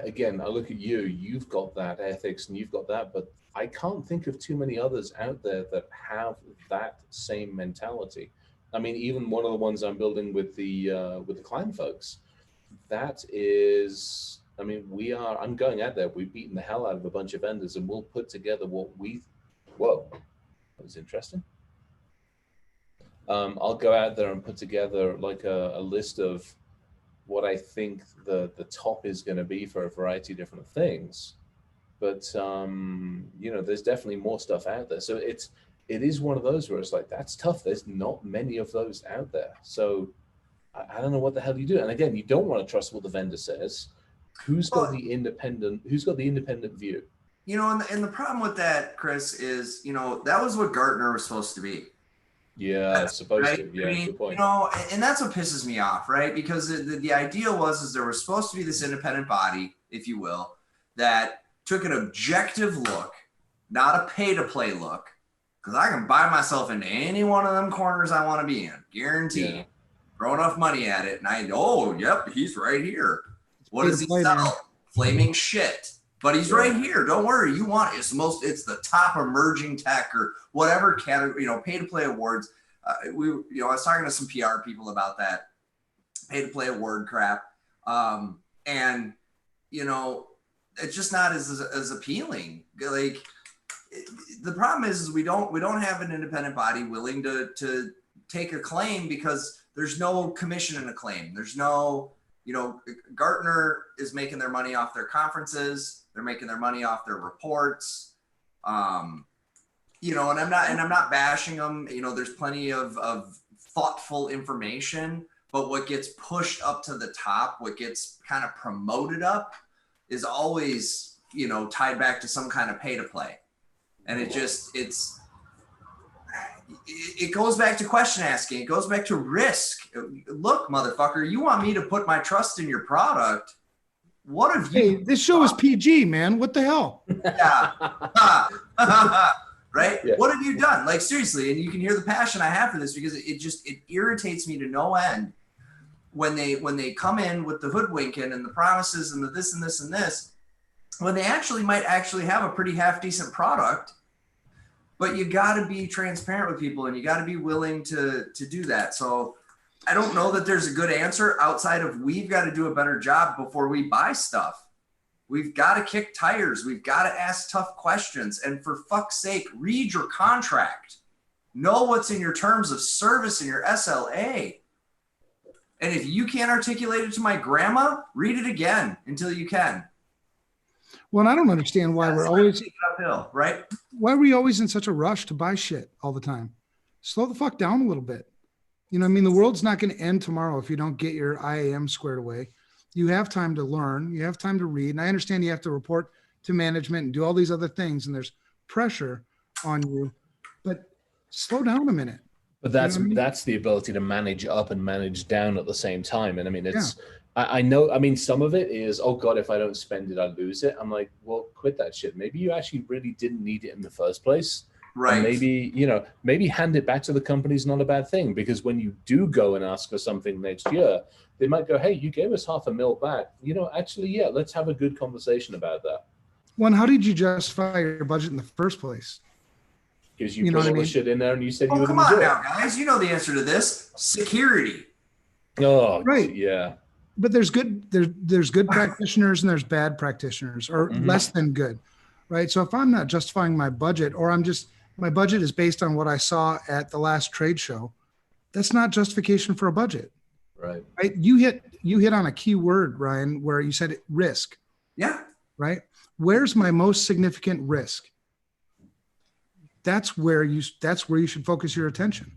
again, I look at you've got that ethics and you've got that, but I can't think of too many others out there that have that same mentality. I mean, even one of the ones I'm building with the client folks, that is, I mean, I'm going out there, we've beaten the hell out of a bunch of vendors, and we'll put together whoa, that was interesting. I'll go out there and put together like a list of what I think the top is going to be for a variety of different things. But, you know, there's definitely more stuff out there. So it is one of those where it's like, that's tough. There's not many of those out there. So I don't know what the hell you do. And again, you don't want to trust what the vendor says. Who's got the independent view? You know, and the problem with that, Chris, is, you know, that was what Gartner was supposed to be. Yeah, it's supposed right? to. Yeah, I mean, good point. You know, and that's what pisses me off, right? Because the idea was there was supposed to be this independent body, if you will, that took an objective look, not a pay-to-play look, because I can buy myself into any one of them corners I want to be in, guaranteed. Yeah. Throw enough money at it, and yep, he's right here. What does he sell? Flaming shit. but he's right here. Don't worry. You want it. It's the top emerging tech or whatever category, pay to play awards. I was talking to some PR people about that pay to play award crap. And it's just not as appealing. Like the problem is we don't have an independent body willing to take a claim because there's no commission in a claim. There's no, Gartner is making their money off their conferences. They're making their money off their reports. And I'm not bashing them. There's plenty of thoughtful information, but what gets pushed up to the top, what gets kind of promoted up is always, tied back to some kind of pay to play. And it goes back to question asking. It goes back to risk. Look, motherfucker, you want me to put my trust in your product? What have you? Hey, this show is PG, man. What the hell? Yeah. Right? Yeah. What have you done? Like, seriously, and you can hear the passion I have for this because it irritates me to no end when they come in with the hoodwinking and the promises and the this and this and this, when they might actually have a pretty half decent product. But you got to be transparent with people and you got to be willing to do that. So I don't know that there's a good answer outside of we've got to do a better job before we buy stuff. We've got to kick tires. We've got to ask tough questions. And for fuck's sake, read your contract. Know what's in your terms of service in your SLA. And if you can't articulate it to my grandma, read it again until you can. Well, and I don't understand why we're always uphill, right? Why are we always in such a rush to buy shit all the time? Slow the fuck down a little bit. The world's not going to end tomorrow if you don't get your IAM squared away. You have time to learn. You have time to read. And I understand you have to report to management and do all these other things. And there's pressure on you, but slow down a minute. But that's the ability to manage up and manage down at the same time. And I know, some of it is, oh God, if I don't spend it, I lose it. I'm like, well, quit that shit. Maybe you actually really didn't need it in the first place. Right. And maybe hand it back to the company is not a bad thing, because when you do go and ask for something next year, they might go, hey, you gave us $500,000 back. Actually, let's have a good conversation about that. Well, and how did you justify your budget in the first place? Because you put all the shit in there and you said you were going to do it. Come on now, guys. You know the answer to this. Security. Oh, right. Yeah. But there's good practitioners and there's bad practitioners, or less than good, right? So if I'm not justifying my budget, or my budget is based on what I saw at the last trade show, that's not justification for a budget. Right. You hit on a key word, Ryan, where you said risk. Yeah. Right. Where's my most significant risk? That's where you should focus your attention.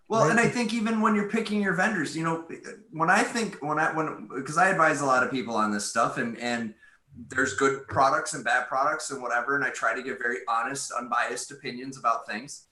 Well, right? And I think even when you're picking your vendors, because I advise a lot of people on this stuff, and there's good products and bad products and whatever, and I try to give very honest, unbiased opinions about things.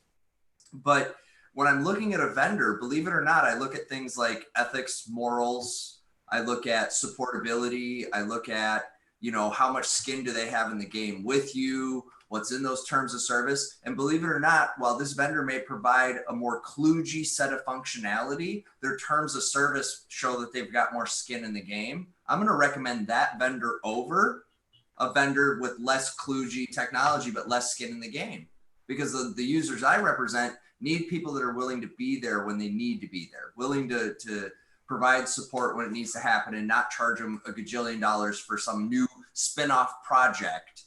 But when I'm looking at a vendor, believe it or not, I look at things like ethics, morals. I look at supportability. I look at, how much skin do they have in the game with you? What's in those terms of service? And believe it or not, while this vendor may provide a more kludgy set of functionality, their terms of service show that they've got more skin in the game. I'm going to recommend that vendor over a vendor with less kludgy technology, but less skin in the game, because the users I represent need people that are willing to be there when they need to be there, willing to provide support when it needs to happen, and not charge them $1 gajillion for some new spin-off project.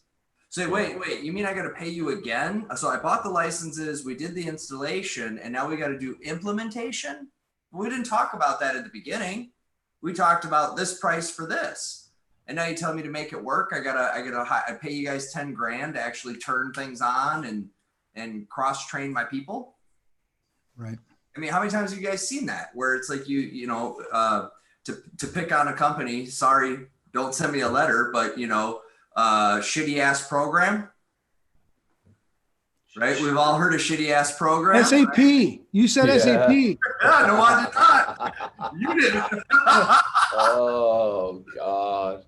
Say, wait, you mean I got to pay you again? So I bought the licenses, we did the installation, and now we got to do implementation? We didn't talk about that at the beginning. We talked about this price for this. And now you tell me to make it work. I pay you guys 10 grand to actually turn things on and cross-train my people. Right. I mean, how many times have you guys seen that? Where it's like, to pick on a company, sorry, don't send me a letter, but shitty ass program, right? We've all heard of shitty ass program. SAP. Right? You said SAP. Yeah, no, I did not. You didn't. Oh God.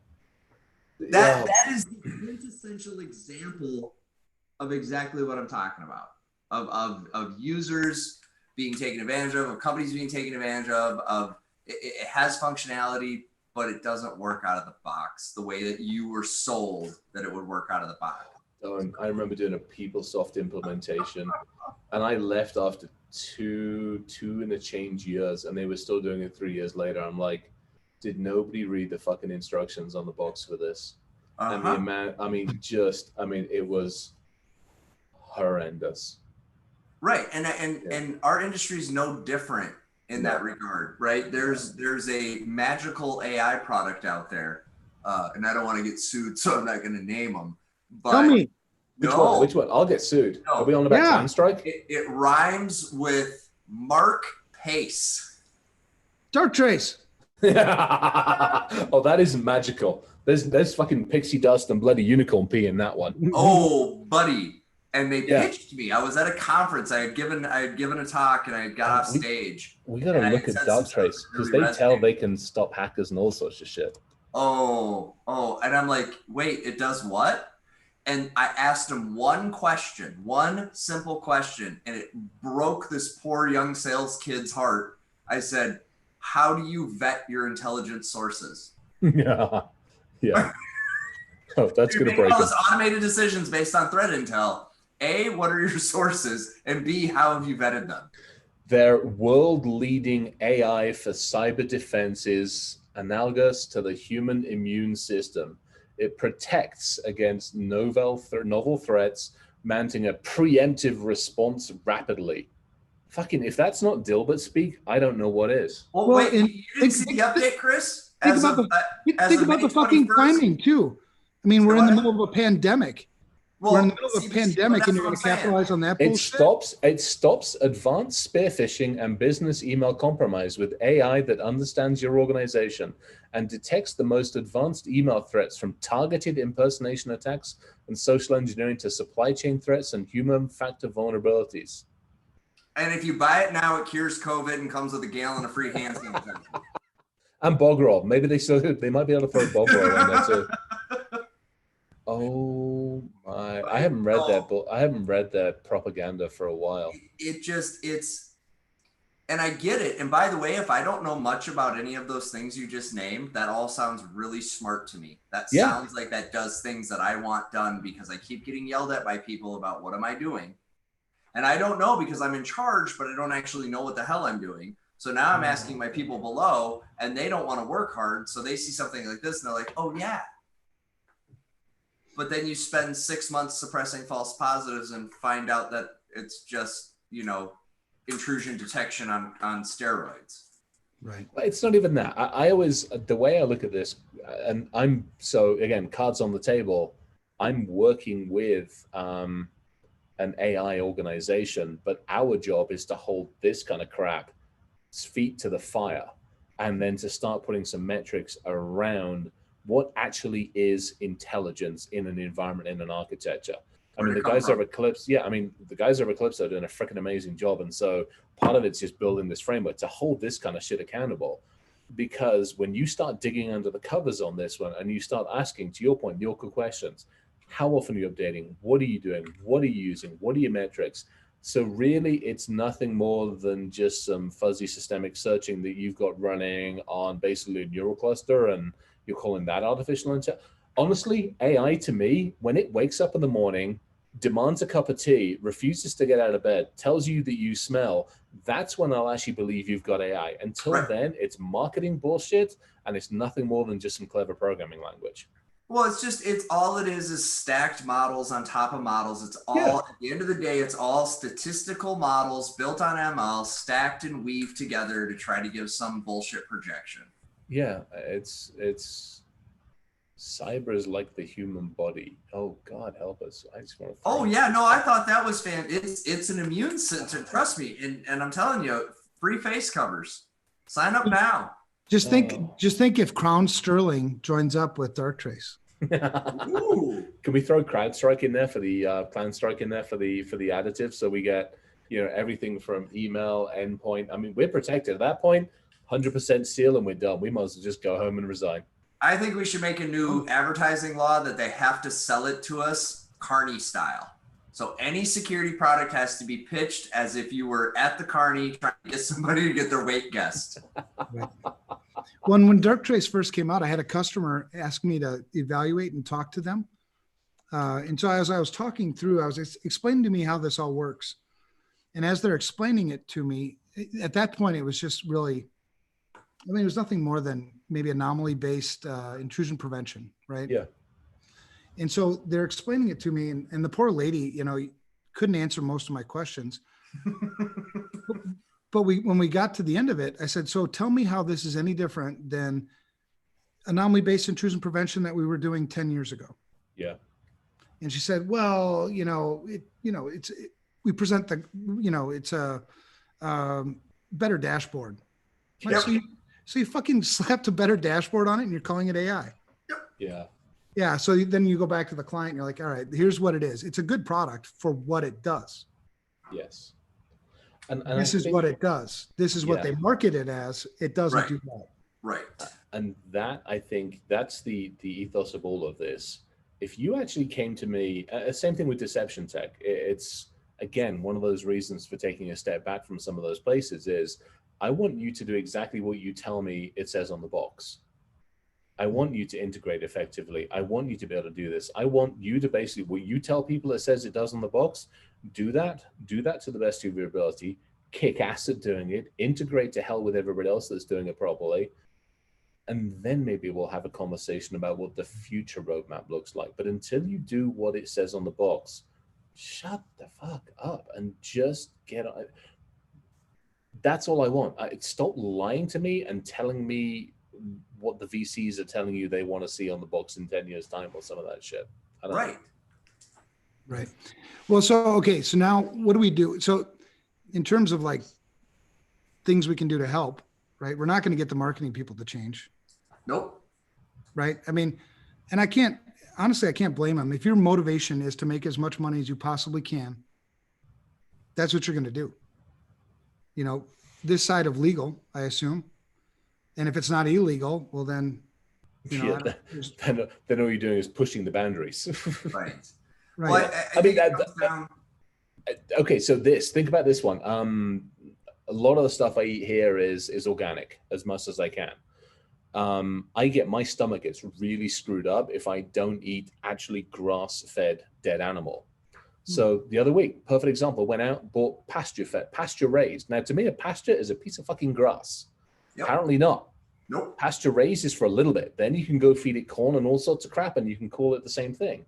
That is the quintessential example of exactly what I'm talking about. Of users being taken advantage of companies being taken advantage of it has functionality, but it doesn't work out of the box the way that you were sold that it would work out of the box. I remember doing a PeopleSoft implementation, and I left after two and a change years, and they were still doing it 3 years later. I'm like, did nobody read the fucking instructions on the box for this? And the amount, it was horrendous. Right, and our industry is no different in that regard, right? There's a magical AI product out there, and I don't want to get sued, so I'm not going to name them. But tell me. Which one? I'll get sued. No. Are we on about Clan Strike? It rhymes with Mark Pace. Dart Trace. Oh, that isn't magical. There's fucking pixie dust and bloody unicorn pee in that one. Oh, buddy. And they pitched me. I was at a conference. I had given a talk, and I got off stage. We got to look at Dart Trace, because they tell they can stop hackers and all sorts of shit. Oh, and I'm like, wait, it does what? And I asked him one simple question, and it broke this poor young sales kid's heart. I said, how do you vet your intelligence sources? Yeah. Oh, that's going to break all those automated decisions based on threat intel. A, what are your sources? And B, how have you vetted them? Their world-leading AI for cyber defense is analogous to the human immune system. It protects against novel threats, mounting a preemptive response rapidly. Fucking, if that's not Dilbert speak, I don't know what is. Well, wait, you didn't see the update, Chris? Think about the fucking timing, too. I mean, we're in the middle of a pandemic. Well, we're in the middle of a pandemic, and you're going to capitalize on that bullshit? It stops advanced spear phishing and business email compromise with AI that understands your organization and detects the most advanced email threats, from targeted impersonation attacks and social engineering to supply chain threats and human factor vulnerabilities. And if you buy it now, it cures COVID and comes with a gallon of free hand sanitizer. And bog roll. Maybe they might be able to throw bog roll in there too. Oh my! I haven't read that book. I haven't read that propaganda for a while. And I get it. And by the way, if I don't know much about any of those things you just named, that all sounds really smart to me. That sounds like that does things that I want done, because I keep getting yelled at by people about what am I doing? And I don't know, because I'm in charge, but I don't actually know what the hell I'm doing. So now I'm asking my people below, and they don't want to work hard. So they see something like this and they're like, oh yeah. But then you spend 6 months suppressing false positives and find out that it's just, intrusion detection on steroids. Right. But it's not even that. I always, the way I look at this, and again, cards on the table, I'm working with an AI organization, but our job is to hold this kind of crap feet to the fire, and then to start putting some metrics around what actually is intelligence in an environment, in an architecture. I mean, the guys over Eclipse, the guys over Eclipse are doing a freaking amazing job. And so part of it's just building this framework to hold this kind of shit accountable. Because when you start digging under the covers on this one, and you start asking, to your point, your questions, how often are you updating? What are you doing? What are you using? What are your metrics? So really, it's nothing more than just some fuzzy systemic searching that you've got running on basically a neural cluster, and you're calling that artificial intelligence. Honestly, AI to me, when it wakes up in the morning, demands a cup of tea, refuses to get out of bed, tells you that you smell, that's when I'll actually believe you've got AI. Until then, it's marketing bullshit, and it's nothing more than just some clever programming language. Well, it's all it is stacked models on top of models. It's all, at the end of the day, it's all statistical models built on ML, stacked and weaved together to try to give some bullshit projection. Yeah, it's cyber is like the human body. Oh God, help us! I just want to. Oh yeah, no, I thought that was it's an immune system. Trust me, and I'm telling you, free face covers. Sign up now. Just think if Crown Sterling joins up with Dart Trace. Ooh. Can we throw CrowdStrike in there for the Plan Strike in there for the additive, so we get everything from email, endpoint. I mean, we're protected at that point. 100% seal, and we're done. We might as well just go home and resign. I think we should make a new advertising law that they have to sell it to us Carney style. So any security product has to be pitched as if you were at the Carney trying to get somebody to get their weight guessed. when Darktrace first came out, I had a customer ask me to evaluate and talk to them. And so as I was talking through, I was explaining to me how this all works. And as they're explaining it to me, at that point, it was just really, I mean, it was nothing more than maybe anomaly-based intrusion prevention, right? Yeah. And so they're explaining it to me, and the poor lady, you know, couldn't answer most of my questions. But when we got to the end of it, I said, so tell me how this is any different than anomaly-based intrusion prevention that we were doing 10 years ago. Yeah. And she said, well, we present it's a better dashboard. Like, Yep. so you fucking slapped a better dashboard on it and you're calling it AI. Yeah. Yeah. So then you go back to the client and you're like, all right, here's what it is. It's a good product for what it does. Yes. And this is what it does. This is what they market it as. It doesn't do that. Right. And that, I think, that's the ethos of all of this. If you actually came to me, same thing with deception tech. It's, again, one of those reasons for taking a step back from some of those places is I want you to do exactly what you tell me it says on the box. I want you to integrate effectively. I want you to be able to do this. I want you to basically, what you tell people it says it does on the box, do that to the best of your ability, kick ass at doing it, integrate to hell with everybody else that's doing it properly. And then maybe we'll have a conversation about what the future roadmap looks like. But until you do what it says on the box, shut the fuck up and just get on. That's all I want. Stop lying to me and telling me what the VCs are telling you they want to see on the box in 10 years time or some of that shit. Right. Right. Well, so now what do we do? So in terms of like things we can do to help, right? We're not going to get the marketing people to change. Nope. Right. I mean, and I can't blame them. If your motivation is to make as much money as you possibly can, that's what you're going to do. You know, this side of legal, I assume. And if it's not illegal, well then, you know, then all you're doing is pushing the boundaries. Right. Right. Well, I think okay. So think about this one. A lot of the stuff I eat here is organic as much as I can. I get, my stomach gets really screwed up if I don't eat actually grass-fed dead animal. So the other week, perfect example, went out, bought pasture-fed, pasture-raised. Now, to me, a pasture is a piece of fucking grass. Yep. Apparently not. Nope. Pasture-raised is for a little bit. Then you can go feed it corn and all sorts of crap, and you can call it the same thing.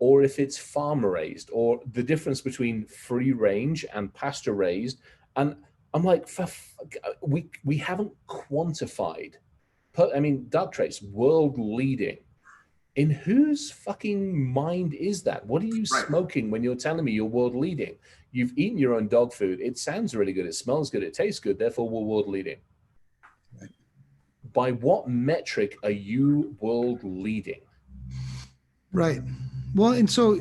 Or if it's farm-raised, or the difference between free-range and pasture-raised. And I'm like, we haven't quantified. I mean, Darktrace, world leading. In whose fucking mind is that? What are you smoking when you're telling me you're world leading? You've eaten your own dog food. It sounds really good. It smells good. It tastes good. Therefore, we're world leading. Right. By what metric are you world leading? Right. Well, and so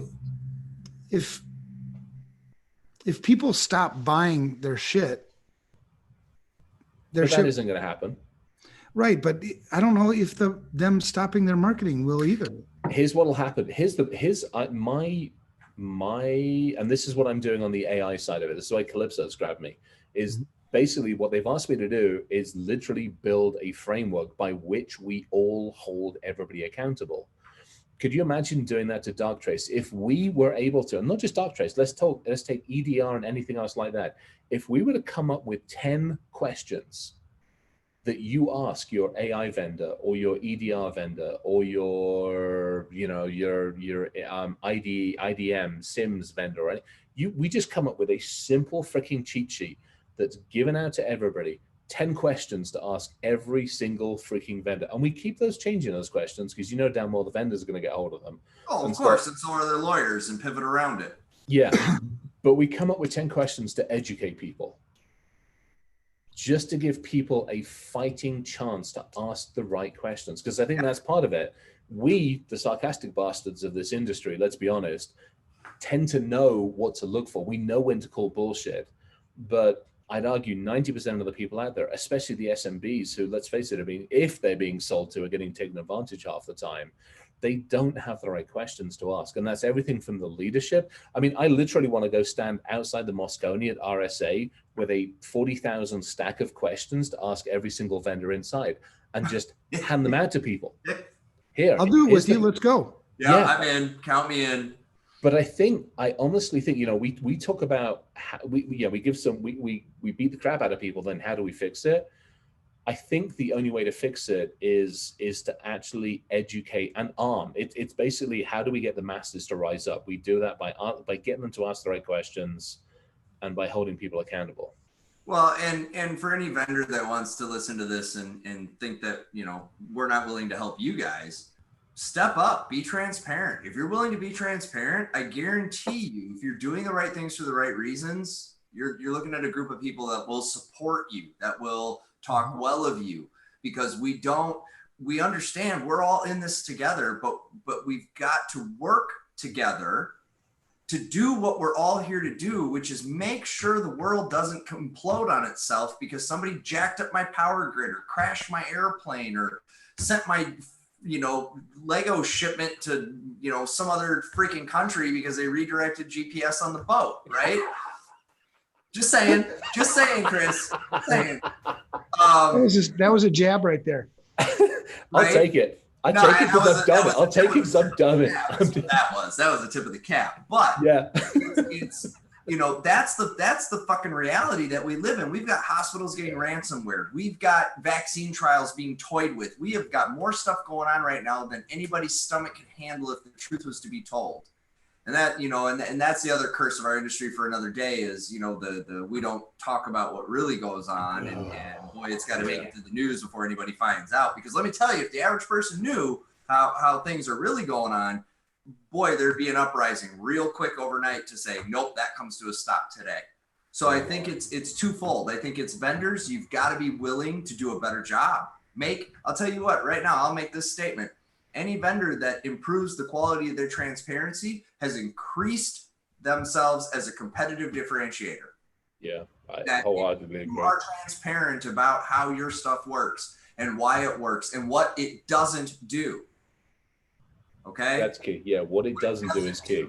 if people stop buying their shit, that isn't going to happen. Right, but I don't know if them stopping their marketing will either. Here's what'll happen. My and this is what I'm doing on the AI side of it. This is why Calypso's grabbed me. Is basically what they've asked me to do is literally build a framework by which we all hold everybody accountable. Could you imagine doing that to Darktrace? If we were able to, and not just Darktrace, let's take EDR and anything else like that. If we were to come up with 10 questions that you ask your AI vendor or your EDR vendor or your IDM SIMS vendor, right? We just come up with a simple freaking cheat sheet that's given out to everybody, 10 questions to ask every single freaking vendor. And we keep those changing those questions because damn well the vendors are going to get hold of them. Oh, of course. And so are their lawyers and pivot around it. Yeah. But we come up with 10 questions to educate people, just to give people a fighting chance to ask the right questions. Because I think that's part of it. We, the sarcastic bastards of this industry, let's be honest, tend to know what to look for. We know when to call bullshit. But I'd argue 90% of the people out there, especially the SMBs who, let's face it, if they're being sold to, are getting taken advantage half the time. They don't have the right questions to ask. And that's everything from the leadership. I mean, I literally want to go stand outside the Moscone at RSA with a 40,000 stack of questions to ask every single vendor inside. and just hand them out to people. Here, I'll do it with you. Let's go. Yeah, I'm in. Count me in. But I honestly think, we talk about how we beat the crap out of people. Then how do we fix it? I think the only way to fix it is to actually educate and arm. It's basically, how do we get the masses to rise up? We do that by getting them to ask the right questions and by holding people accountable. Well, and for any vendor that wants to listen to this and think that, we're not willing to help you guys, step up, be transparent. If you're willing to be transparent, I guarantee you, if you're doing the right things for the right reasons, you're looking at a group of people that will support you, that will talk well of you, because we understand we're all in this together, but we've got to work together to do what we're all here to do, which is make sure the world doesn't implode on itself because somebody jacked up my power grid or crashed my airplane or sent my Lego shipment to some other freaking country because they redirected GPS on the boat, right? Just saying, Chris. Just saying. That was a jab right there. I'll take it. I'll take it because I've done it. I'll take it because I've done it. That was the tip of the cap. But yeah, it's that's the fucking reality that we live in. We've got hospitals getting ransomware. We've got vaccine trials being toyed with. We have got more stuff going on right now than anybody's stomach can handle if the truth was to be told. And that, and that's the other curse of our industry for another day is, the we don't talk about what really goes on. And boy, it's got to make it to the news before anybody finds out. Because let me tell you, if the average person knew how things are really going on, boy, there'd be an uprising real quick overnight to say, nope, that comes to a stop today. So I think it's twofold. I think it's vendors. You've got to be willing to do a better job. I'll tell you what, right now, I'll make this statement. Any vendor that improves the quality of their transparency has increased themselves as a competitive differentiator. Yeah, I wholeheartedly agree. You are transparent about how your stuff works and why it works and what it doesn't do. Okay? That's key. Yeah, what it doesn't do is key.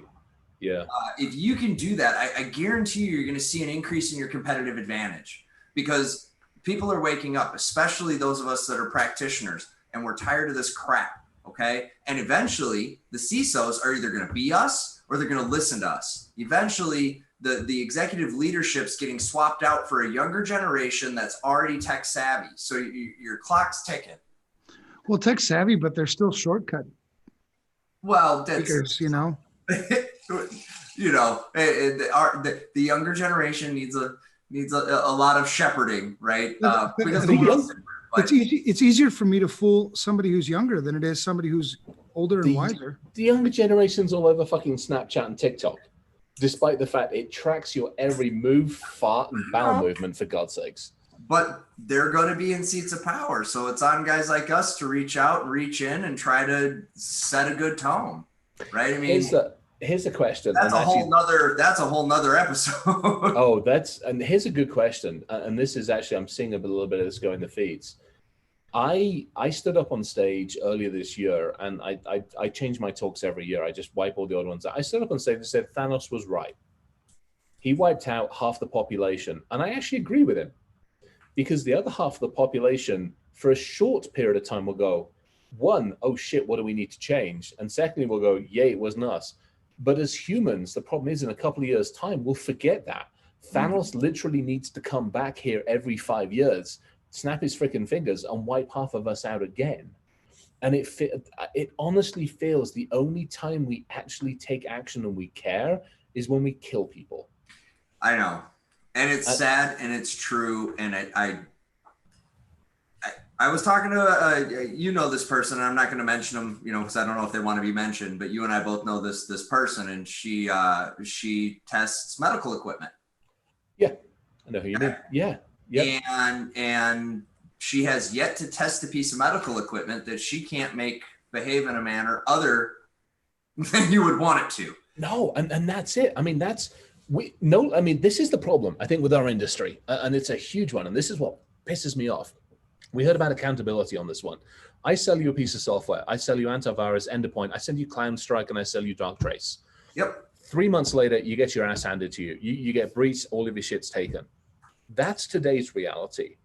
Yeah. If you can do that, I guarantee you're going to see an increase in your competitive advantage because people are waking up, especially those of us that are practitioners, and we're tired of this crap. Okay. And eventually the CISOs are either going to be us or they're going to listen to us. Eventually the executive leadership's getting swapped out for a younger generation that's already tech savvy. So your clock's ticking. Well, tech savvy, but they're still shortcut. Well, that's, the younger generation needs a lot of shepherding, right? It's easier for me to fool somebody who's younger than it is somebody who's older and wiser. The younger generation's all over fucking Snapchat and TikTok, despite the fact it tracks your every move, fart, and bowel movement, for God's sakes. But they're going to be in seats of power. So it's on guys like us to reach out and reach in and try to set a good tone, right? I mean, here's a question. That's a whole nother episode. And here's a good question. And this is actually, I'm seeing a little bit of this go in the feeds. I stood up on stage earlier this year, and I change my talks every year. I just wipe all the old ones out. I stood up on stage and said Thanos was right. He wiped out half the population. And I actually agree with him, because the other half of the population for a short period of time will go, one, oh shit, what do we need to change? And secondly, we'll go, yay, it wasn't us. But as humans, the problem is in a couple of years' time, we'll forget that. Thanos literally needs to come back here every 5 years, snap his freaking fingers, and wipe half of us out again. And it honestly feels the only time we actually take action and we care is when we kill people. I know. And it's sad and it's true. And I was talking to this person, and I'm not going to mention them, because I don't know if they want to be mentioned, but you and I both know this person, and she tests medical equipment. Yeah, I know who you mean. Yeah. And she has yet to test a piece of medical equipment that she can't make behave in a manner other than you would want it to. No, and that's it. I mean, this is the problem, I think, with our industry, and it's a huge one. And this is what pisses me off. We heard about accountability on this one. I sell you a piece of software. I sell you antivirus, Endpoint. I send you CloudStrike, and I sell you Darktrace. Yep. 3 months later, you get your ass handed to you. You get breached, all of your shit's taken. That's today's reality.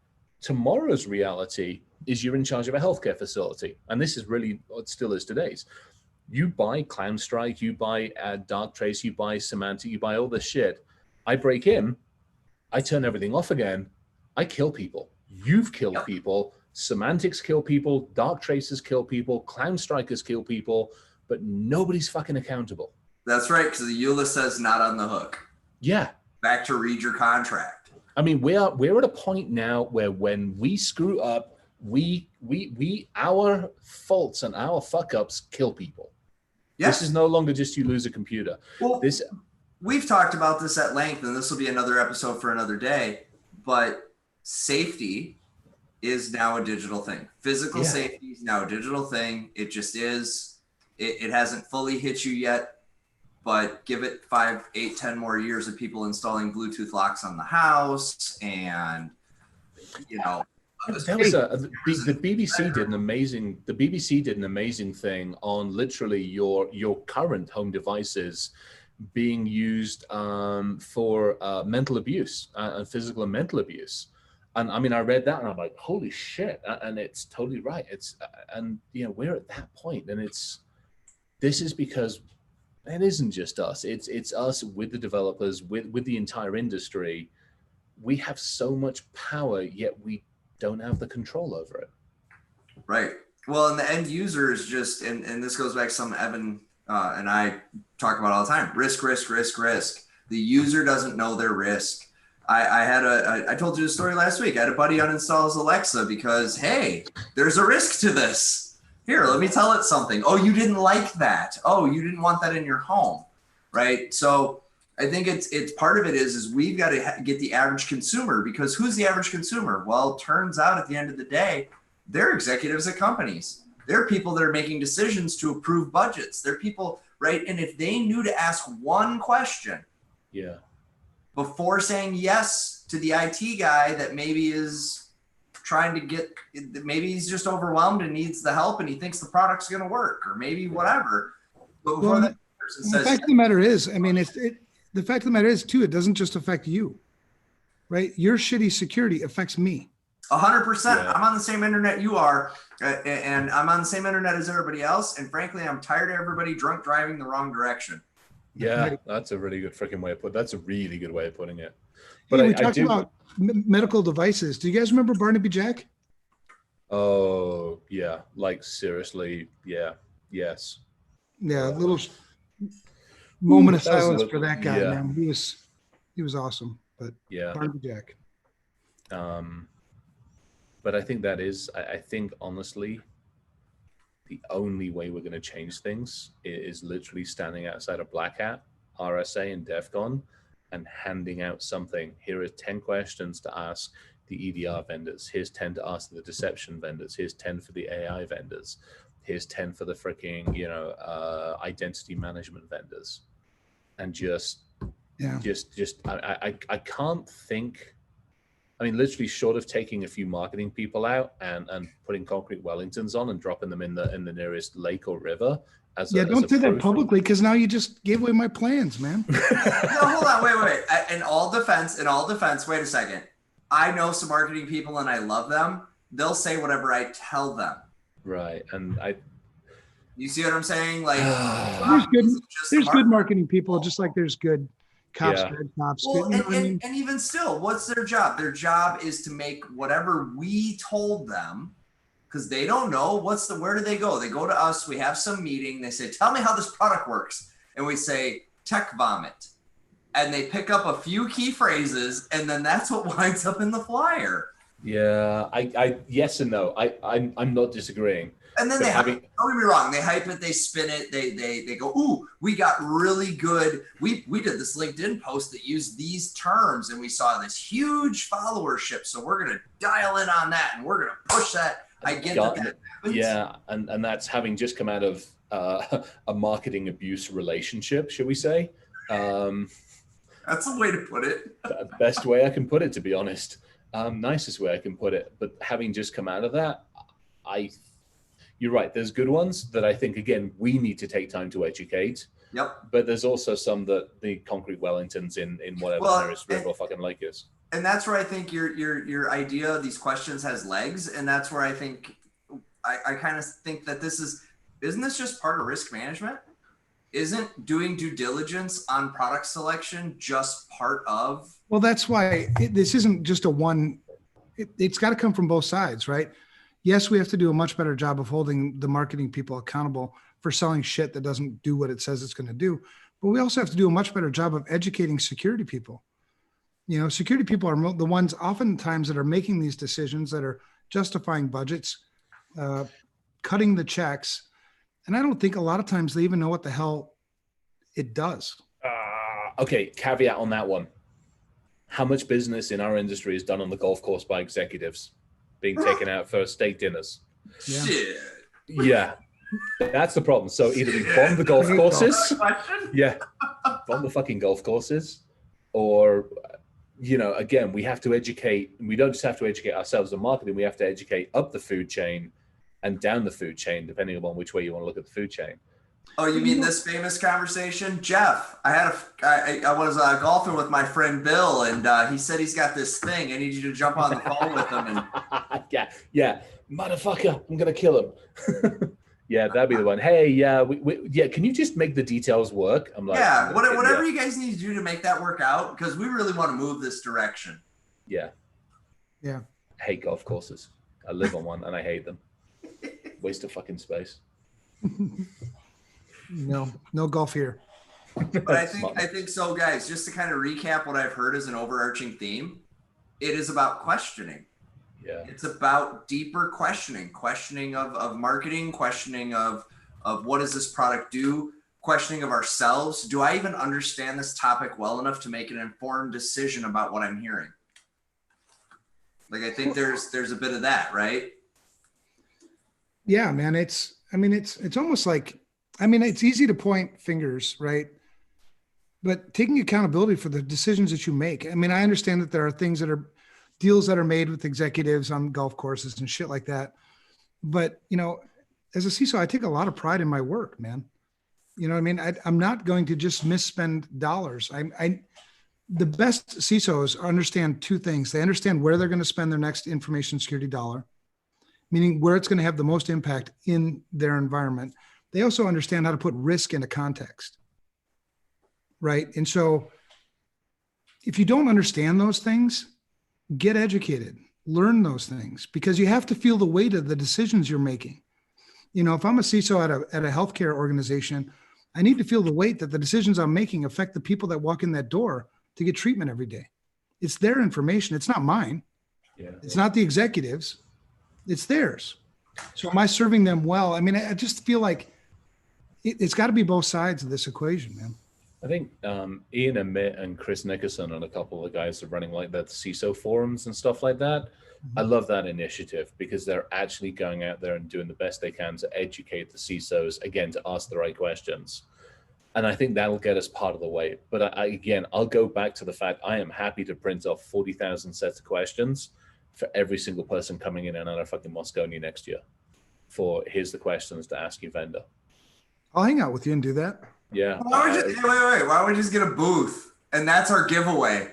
Tomorrow's reality is you're in charge of a healthcare facility. And this is really what still is today's. You buy ClownStrike, you buy Darktrace, you buy Symantec, you buy all this shit. I break in, I turn everything off again, I kill people. You've killed people. Semantics kill people. Darktraces kill people. ClownStrikers kill people. But nobody's fucking accountable. That's right, because the EULA says not on the hook. Yeah. Back to read your contract. I mean, we're at a point now where when we screw up, our faults and our fuck ups kill people. Yes. This is no longer just you lose a computer. Well, we've talked about this at length, and this will be another episode for another day, but safety is now a digital thing. Physical safety is now a digital thing. It just is. It hasn't fully hit you yet, but give it 5, 8, 10 more years of people installing Bluetooth locks on the house, and that was the BBC did an amazing thing on literally your current home devices being used for mental abuse and physical and mental abuse. And I mean, I read that and I'm like, holy shit. And it's totally right. We're at that point, and this is because it isn't just us. It's us with the developers, with the entire industry. We have so much power, yet we don't have the control over it. Right. Well, and the end user is just, and this goes back to something Evan and I talk about all the time, risk. The user doesn't know their risk. I told you the story last week. I had a buddy uninstall his Alexa because, hey, there's a risk to this. Here, let me tell it something. Oh, you didn't like that. Oh, you didn't want that in your home, right? So I think it's part of it is we've got to get the average consumer, because who's the average consumer? Well, it turns out at the end of the day, they're executives at companies. They're people that are making decisions to approve budgets. They're people, right? And if they knew to ask one question, before saying yes to the IT guy that maybe is trying to get, maybe he's just overwhelmed and needs the help and he thinks the product's going to work, or maybe whatever. But before that person says, the fact of the matter is, I mean, the fact of the matter is too, it doesn't just affect you, right? Your shitty security affects me. 100%. I'm on the same internet you are, and I'm on the same internet as everybody else. And frankly, I'm tired of everybody drunk driving the wrong direction. Yeah, that's a really good freaking way of putting. That's a really good way of putting it. But we talked about medical devices. Do you guys remember Barnaby Jack? Oh yeah, like seriously, yeah, yes. Yeah, a little moment of silence for that guy, man. He was awesome, but Barnaby Jack. But I think that is, I think honestly, the only way we're going to change things is literally standing outside of Black Hat, RSA, and DEF CON and handing out something. Here are 10 questions to ask the EDR vendors. Here's 10 to ask the deception vendors. Here's 10 for the AI vendors. Here's 10 for the freaking, identity management vendors. And I can't think. I mean, literally short of taking a few marketing people out and putting concrete Wellingtons on and dropping them in the nearest lake or river. Don't do that publicly, because now you just gave away my plans, man. No, hold on, wait. In all defense, wait a second. I know some marketing people and I love them. They'll say whatever I tell them. Right, and you see what I'm saying? Like, there's good marketing people, just like there's good cops, bad cops. Well, and even still, what's their job? Their job is to make whatever we told them, because they don't know where do they go? They go to us. We have some meeting. They say, tell me how this product works. And we say, tech vomit. And they pick up a few key phrases, and then that's what winds up in the flyer. Yeah, I yes and no. I'm not disagreeing. And then don't get me wrong, they hype it, they spin it, they go, ooh, we got really good. We did this LinkedIn post that used these terms, and we saw this huge followership. So we're gonna dial in on that, and we're gonna push that. I get that happens. Yeah, and that's having just come out of a marketing abuse relationship, should we say? That's the way to put it. Best way I can put it, to be honest. Nicest way I can put it. But having just come out of that, you're right. There's good ones that I think, again, we need to take time to educate. Yep. But there's also some that the concrete Wellingtons in whatever nearest river or fucking lake is. And that's where I think your idea of these questions has legs. And that's where I think I kind of think that isn't this just part of risk management? Isn't doing due diligence on product selection just part of? Well, that's why this isn't just a one, it's got to come from both sides, right? Yes, we have to do a much better job of holding the marketing people accountable for selling shit that doesn't do what it says it's going to do. But we also have to do a much better job of educating security people. You know, security people are the ones oftentimes that are making these decisions, that are justifying budgets, cutting the checks. And I don't think a lot of times they even know what the hell it does. Okay, caveat on that one. How much business in our industry is done on the golf course by executives being taken out for steak dinners? Yeah. Shit. Yeah, that's the problem. So either we bomb the golf courses, yeah, bomb the fucking golf courses, or, you know, again, we have to educate. We don't just have to educate ourselves in marketing. We have to educate up the food chain and down the food chain, depending upon which way you want to look at the food chain. Oh, you mean this famous conversation? Jeff, I was golfing with my friend Bill, and he said he's got this thing. I need you to jump on the phone with him. And yeah, motherfucker, I'm gonna kill him. Yeah, that'd be the one. Hey, yeah, can you just make the details work? I'm like, yeah, whatever you guys need to do to make that work out, because we really want to move this direction. Yeah. Yeah. I hate golf courses. I live on one and I hate them. Waste of fucking space. No golf here. But I think so, guys, just to kind of recap what I've heard as an overarching theme, it is about questioning. Yeah. It's about deeper questioning of marketing, questioning of what does this product do, questioning of ourselves. Do I even understand this topic well enough to make an informed decision about what I'm hearing? Like, I think there's a bit of that, right? Yeah, man. It's almost like, it's easy to point fingers, right? But taking accountability for the decisions that you make. I mean, I understand that there are deals that are made with executives on golf courses and shit like that. But, you know, as a CISO, I take a lot of pride in my work, man. You know what I mean? I'm not going to just misspend dollars. The best CISOs understand two things. They understand where they're going to spend their next information security dollar, meaning where it's going to have the most impact in their environment. They also understand how to put risk into context, right? And so if you don't understand those things, get educated, learn those things, because you have to feel the weight of the decisions you're making. You know, if I'm a CISO at a healthcare organization, I need to feel the weight that the decisions I'm making affect the people that walk in that door to get treatment every day. It's their information. It's not mine. Yeah. It's not the executives. It's theirs. So am I serving them well? I mean, I just feel like it's got to be both sides of this equation, man. I think Ian Amit and Chris Nickerson and a couple of the guys are running like that CISO forums and stuff like that. I love that initiative because they're actually going out there and doing the best they can to educate the CISOs, again, to ask the right questions. And I think that'll get us part of the way. But I'll go back to the fact I am happy to print off 40,000 sets of questions for every single person coming in and out of fucking Moscone next year for here's the questions to ask your vendor. I'll hang out with you and do that. Yeah. Why don't we just get a booth? And that's our giveaway.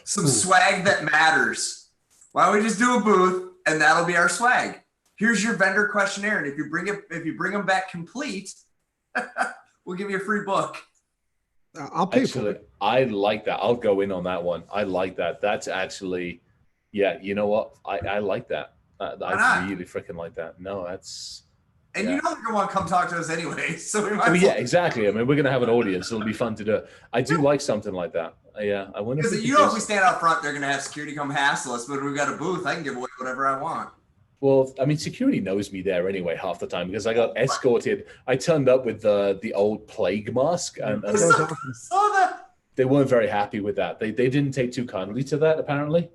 Some swag that matters. Why don't we just do a booth and that'll be our swag? Here's your vendor questionnaire. And if you bring them back complete, we'll give you a free book. I'll pay for it. I like that. I'll go in on that one. I like that. That's actually, yeah, you know what? I like that. I really freaking like that. No, that's... And you know they're going to want to come talk to us anyway. So we might yeah, exactly. I mean, we're going to have an audience. It'll be fun to do. I do like something like that. Yeah, I wonder. Because if we stand out front, they're going to have security come hassle us. But if we've got a booth, I can give away whatever I want. Well, I mean, security knows me there anyway half the time because I got escorted. I turned up with the old plague mask, and they weren't very happy with that. They didn't take too kindly to that apparently.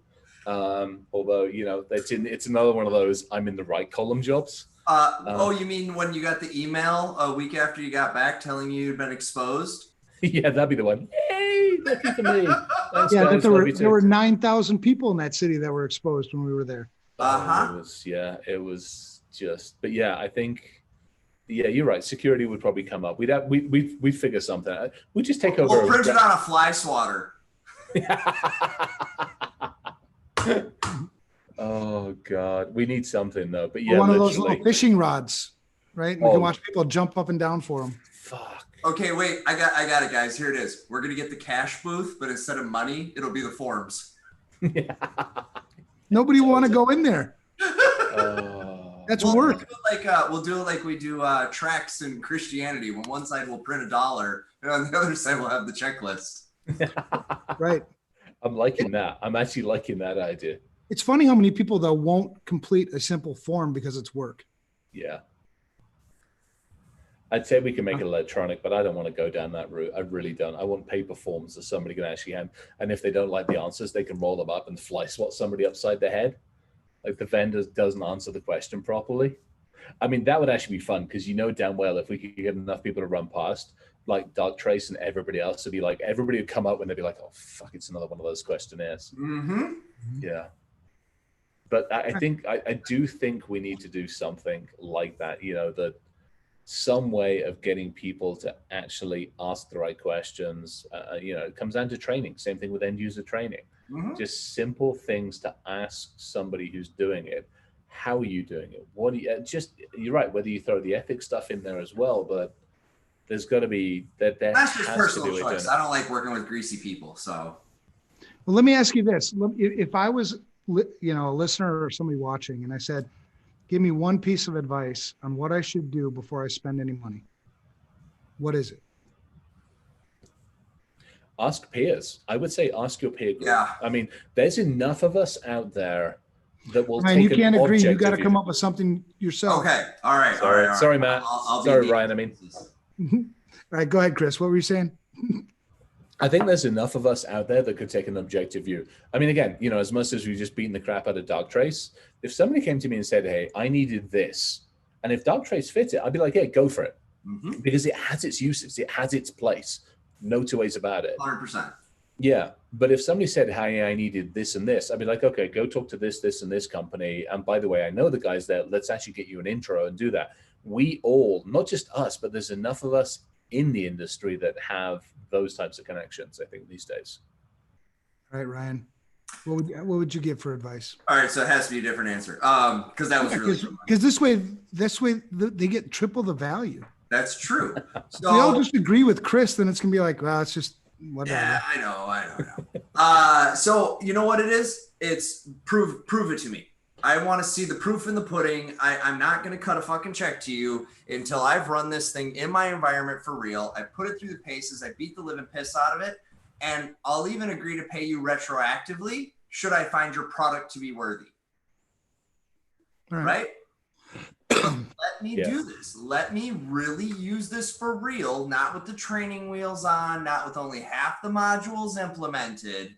Although it's another one of those I'm in the right column jobs. You mean when you got the email a week after you got back telling you you'd been exposed? Yeah, that'd be the one. Yay, lucky for me. Thanks, yeah, guys. there were 9,000 people in that city that were exposed when we were there. It was just, but yeah, I think, yeah, you're right. Security would probably come up. We'd figure something. We'd just take over. We'll print it on a fly swatter. Oh God, we need something though. But Or yeah, one of those literally. little fishing rods, right? We can watch people jump up and down for them. Fuck. Okay, wait, I got it, guys. Here it is. We're gonna get the cash booth, but instead of money, it'll be the forms. Nobody want to go in there. That's work. We'll do it like we do tracks in Christianity. When one side we'll print $1, and on the other side we'll have the checklist. Right. I'm liking that. I'm actually liking that idea. It's funny how many people though won't complete a simple form because it's work. Yeah. I'd say we can make it electronic, but I don't want to go down that route. I really don't. I want paper forms that somebody can actually hand. And if they don't like the answers, they can roll them up and fly swat somebody upside the head. Like the vendor doesn't answer the question properly. I mean, that would actually be fun because you know damn well if we could get enough people to run past, like Darktrace and everybody else would be like, everybody would come up and they'd be like, oh, fuck, it's another one of those questionnaires. Mm-hmm. Yeah. But I do think we need to do something like that, you know, that some way of getting people to actually ask the right questions. You know, it comes down to training. Same thing with end user training. Mm-hmm. Just simple things to ask somebody who's doing it. How are you doing it? What do you you're right, whether you throw the ethics stuff in there as well, but there's got to be that. That's just personal choice. I don't like working with greasy people. So, well, let me ask you this. If I was, you know, a listener or somebody watching and I said, give me one piece of advice on what I should do before I spend any money, what is it? Ask peers. I would say ask your peer group. Yeah. I mean, there's enough of us out there that will Ryan, take you can't an agree. You got to objective come view. up with something yourself. Okay. All right. Sorry, all right. sorry, Matt. I'll Sorry, Ryan. I mean, All right, go ahead, Chris. What were you saying? I think there's enough of us out there that could take an objective view. I mean, again, you know, as much as we've just beaten the crap out of Darktrace, if somebody came to me and said, hey, I needed this, and if Darktrace fit it, I'd be like, yeah, go for it. Mm-hmm. Because it has its uses. It has its place. No two ways about it. 100%. Yeah. But if somebody said, hey, I needed this and this, I'd be like, okay, go talk to this, and this company. And by the way, I know the guys there. Let's actually get you an intro and do that. We all, not just us, but there's enough of us in the industry that have those types of connections, I think, these days. All right, Ryan, what would you give for advice? All right. So it has to be a different answer. Because that was really because this way they get triple the value. That's true. So if we all just agree with Chris, then it's gonna be like, well, it's just whatever. Yeah, I know. So you know what it is? It's prove it to me. I want to see the proof in the pudding. I'm not going to cut a fucking check to you until I've run this thing in my environment for real. I put it through the paces. I beat the living piss out of it. And I'll even agree to pay you retroactively should I find your product to be worthy. Right? Let me do this. Let me really use this for real, not with the training wheels on, not with only half the modules implemented.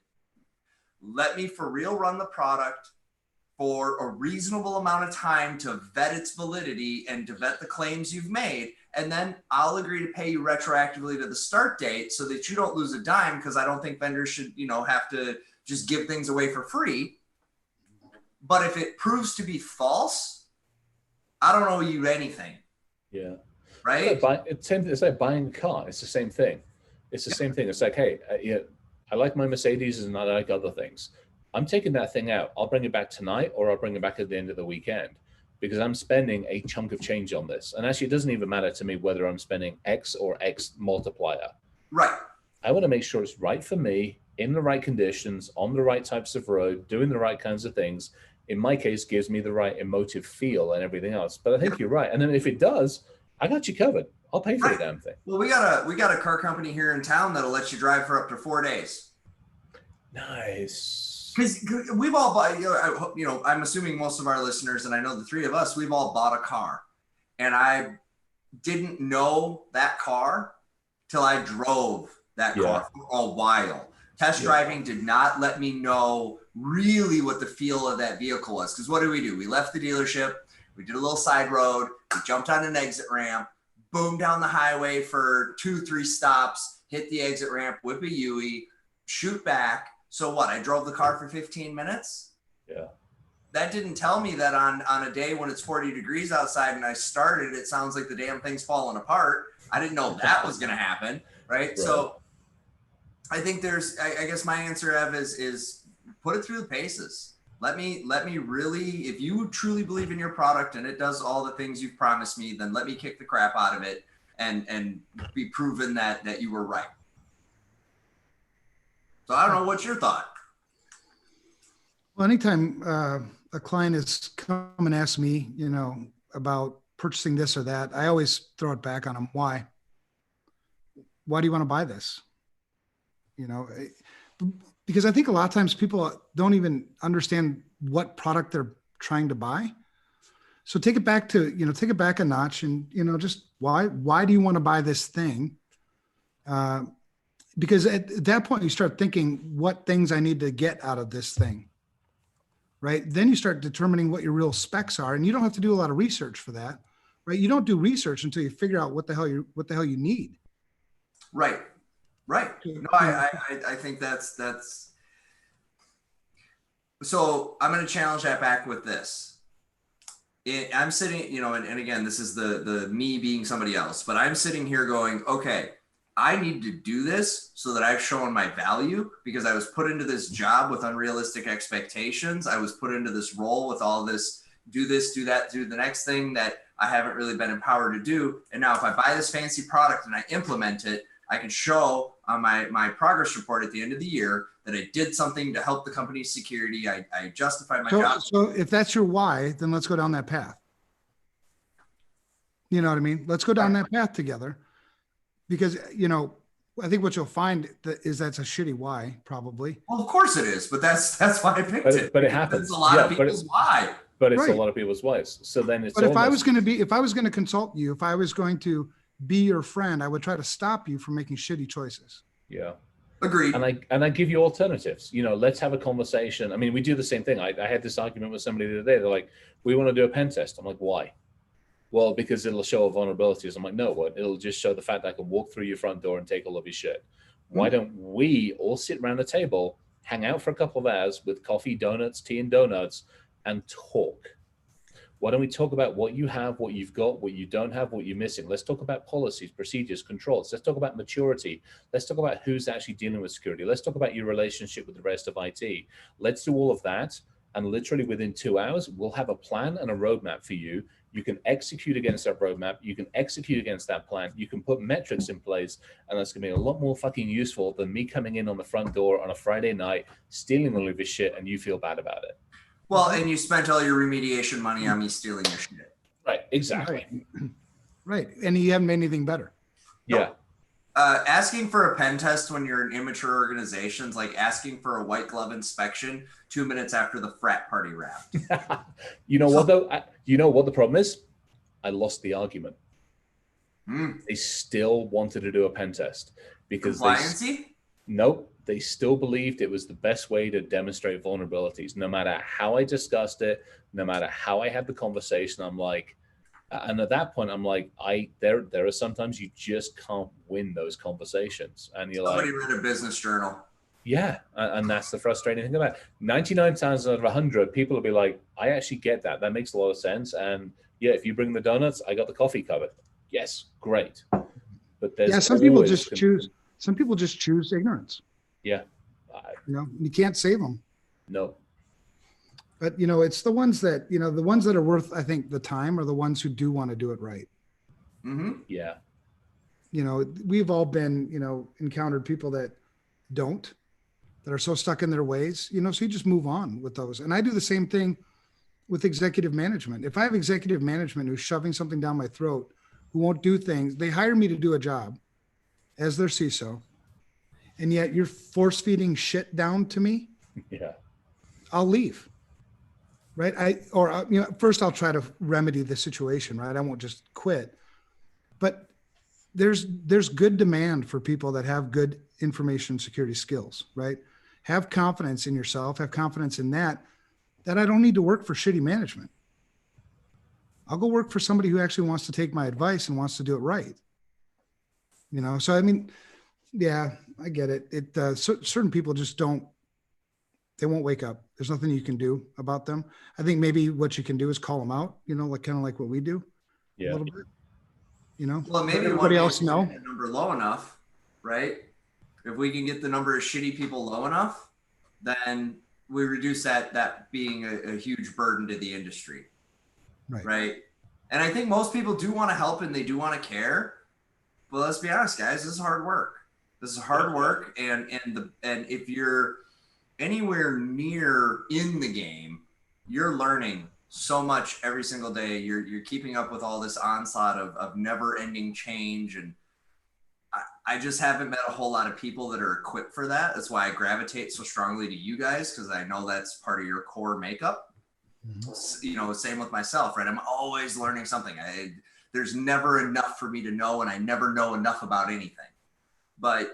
Let me for real run the product for a reasonable amount of time to vet its validity and to vet the claims you've made. And then I'll agree to pay you retroactively to the start date so that you don't lose a dime, because I don't think vendors should, you know, have to just give things away for free. But if it proves to be false, I don't owe you anything. Yeah. Right? It's like buying a car. It's the same thing. It's the same thing. It's like, hey, I like my Mercedes and I like other things. I'm taking that thing out. I'll bring it back tonight, or I'll bring it back at the end of the weekend, because I'm spending a chunk of change on this. And actually, it doesn't even matter to me whether I'm spending X or X multiplier. Right. I want to make sure it's right for me, in the right conditions, on the right types of road, doing the right kinds of things. In my case, gives me the right emotive feel and everything else. But I think you're right. And then if it does, I got you covered. I'll pay for the damn thing. Well, we got a car company here in town that'll let you drive for up to 4 days. Nice. Because we've all bought, I'm assuming most of our listeners, and I know the three of us, we've all bought a car. And I didn't know that car till I drove that car for a while. Test driving did not let me know really what the feel of that vehicle was. Because what did? We left the dealership, we did a little side road, we jumped on an exit ramp, boom down the highway for 2-3 stops, hit the exit ramp, whip a Yui, shoot back. So what? I drove the car for 15 minutes. Yeah. That didn't tell me that on a day when it's 40 degrees outside and I started, it sounds like the damn thing's falling apart. I didn't know that was going to happen. Right. So I think I guess my answer, Ev, is put it through the paces. Let me really, if you truly believe in your product and it does all the things you've promised me, then let me kick the crap out of it and be proven that you were right. So I don't know, what's your thought? Well, anytime a client has come and asked me, about purchasing this or that, I always throw it back on them. Why? Why do you want to buy this? Because I think a lot of times people don't even understand what product they're trying to buy. So take it back a notch and, just why do you want to buy this thing? Because at that point you start thinking what things I need to get out of this thing, right? Then you start determining what your real specs are, and you don't have to do a lot of research for that, right? You don't do research until you figure out what the hell you need. Right. No, I think that's, so I'm going to challenge that back with this. I'm sitting, and again, this is the me being somebody else, but I'm sitting here going, okay, I need to do this so that I've shown my value, because I was put into this job with unrealistic expectations. I was put into this role with all this, do that, do the next thing that I haven't really been empowered to do. And now if I buy this fancy product and I implement it, I can show on my progress report at the end of the year that I did something to help the company's security. I justified my job. So if that's your why, then let's go down that path. You know what I mean? Let's go down that path together, because, I think what you'll find is that's a shitty why, probably. Well, of course it is, but that's why I picked it. But it happens. It's a lot of people's why. But it's a lot of people's whys. So then it's. But if I was going to consult you, if I was going to be your friend, I would try to stop you from making shitty choices. Yeah. Agreed. And I give you alternatives. Let's have a conversation. I mean, we do the same thing. I had this argument with somebody the other day. They're like, we want to do a pen test. I'm like, why? Well, because it'll show vulnerabilities. I'm like, no, what? It'll just show the fact that I can walk through your front door and take all of your shit. Why don't we all sit around the table, hang out for a couple of hours with coffee, donuts, tea and donuts, and talk? Why don't we talk about what you have, what you've got, what you don't have, what you're missing? Let's talk about policies, procedures, controls. Let's talk about maturity. Let's talk about who's actually dealing with security. Let's talk about your relationship with the rest of IT. Let's do all of that. And literally within 2 hours, we'll have a plan and a roadmap for you. You can execute against that roadmap. You can execute against that plan. You can put metrics in place. And that's going to be a lot more fucking useful than me coming in on the front door on a Friday night, stealing all of your shit, and you feel bad about it. Well, and you spent all your remediation money on me stealing your shit. Right, exactly. Right. And you haven't made anything better. Yeah. Asking for a pen test when you're in immature organizations, like asking for a white glove inspection 2 minutes after the frat party wrapped. What though? You know what the problem is? I lost the argument. They still wanted to do a pen test because they still believed it was the best way to demonstrate vulnerabilities. No matter how I discussed it, no matter how I had the conversation, I'm like, and at that point, I'm like, there are sometimes you just can't win those conversations. And you're Somebody read a business journal. Yeah. And that's the frustrating thing about it. 99 times out of 100, people will be like, I actually get that. That makes a lot of sense. And yeah, if you bring the donuts, I got the coffee covered. Yes, great. But there's some people just choose ignorance. Yeah. You can't save them. No. But, it's the ones that, the ones that are worth, I think, the time are the ones who do want to do it right. Mm-hmm. Yeah. We've all been, encountered people that don't, that are so stuck in their ways, so you just move on with those. And I do the same thing with executive management. If I have executive management who's shoving something down my throat, who won't do things, they hire me to do a job as their CISO, and yet you're force feeding shit down to me. Yeah. I'll leave. Right. First I'll try to remedy the situation. Right. I won't just quit, but there's good demand for people that have good information security skills, right? Have confidence in yourself, have confidence in that I don't need to work for shitty management. I'll go work for somebody who actually wants to take my advice and wants to do it right. So, I mean, yeah, I get it. Certain people just they won't wake up. There's nothing you can do about them. I think maybe what you can do is call them out, kind of like what we do. Yeah. A little bit, Well, maybe everybody else know the number low enough, right? If we can get the number of shitty people low enough, then that being a huge burden to the industry. Right. And I think most people do want to help and they do want to care. But let's be honest, guys, this is hard work. This is hard work. And if you're anywhere near in the game, you're learning so much every single day. You're keeping up with all this onslaught of never ending change. And I just haven't met a whole lot of people that are equipped for that. That's why I gravitate so strongly to you guys, because I know that's part of your core makeup. Mm-hmm. Same with myself, right? I'm always learning something. There's never enough for me to know, and I never know enough about anything. But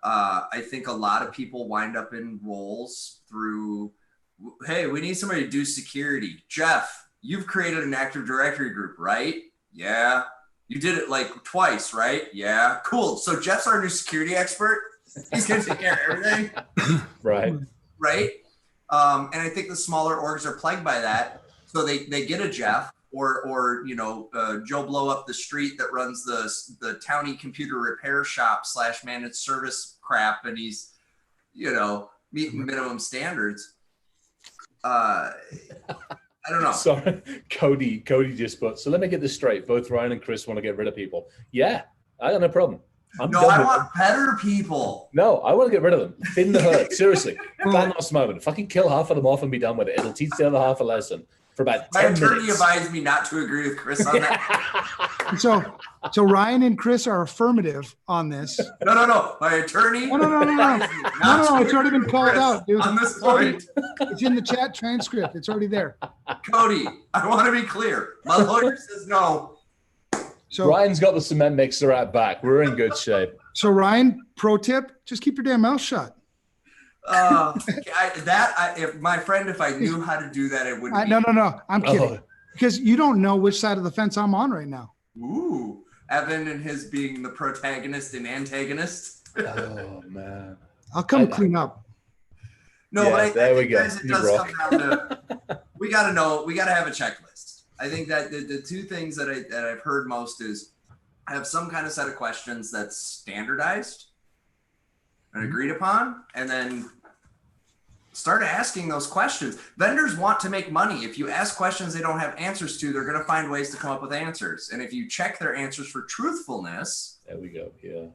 I think a lot of people wind up in roles through, hey, we need somebody to do security. Jeff, you've created an Active Directory group, right? Yeah. You did it like twice, right? Yeah. Cool. So Jeff's our new security expert. He's going to take care of everything. Right. Right. And I think the smaller orgs are plagued by that. So they get a Jeff or Joe Blow up the street that runs the townie computer repair shop / managed service crap. And he's, meeting minimum standards. I don't know. Sorry, Cody just put, so let me get this straight. Both Ryan and Chris want to get rid of people. Yeah, I got no problem. I want better people. No, I want to get rid of them. Thin the herd. Seriously. That last moment. Fucking kill half of them off and be done with it. It'll teach the other half a lesson for about 10 minutes. My attorney advised me not to agree with Chris on that. So Ryan and Chris are affirmative on this. No. My attorney. No. It's already been called out, dude. On this point. It's in the chat transcript. It's already there. Cody, I want to be clear. My lawyer says no. So Ryan's got the cement mixer out back. We're in good shape. So Ryan, pro tip, just keep your damn mouth shut. If I knew how to do that, it would. No. I'm kidding. Because you don't know which side of the fence I'm on right now. Ooh, Evan and his being the protagonist and antagonist. Oh man, I'll come clean up. No, but I think, go. Guys, it does come down to we got to have a checklist. I think that the two things that I've heard most is have some kind of set of questions that's standardized and agreed upon, and then start asking those questions. Vendors want to make money. If you ask questions they don't have answers to, they're going to find ways to come up with answers. And if you check their answers for truthfulness, there we go. Yeah.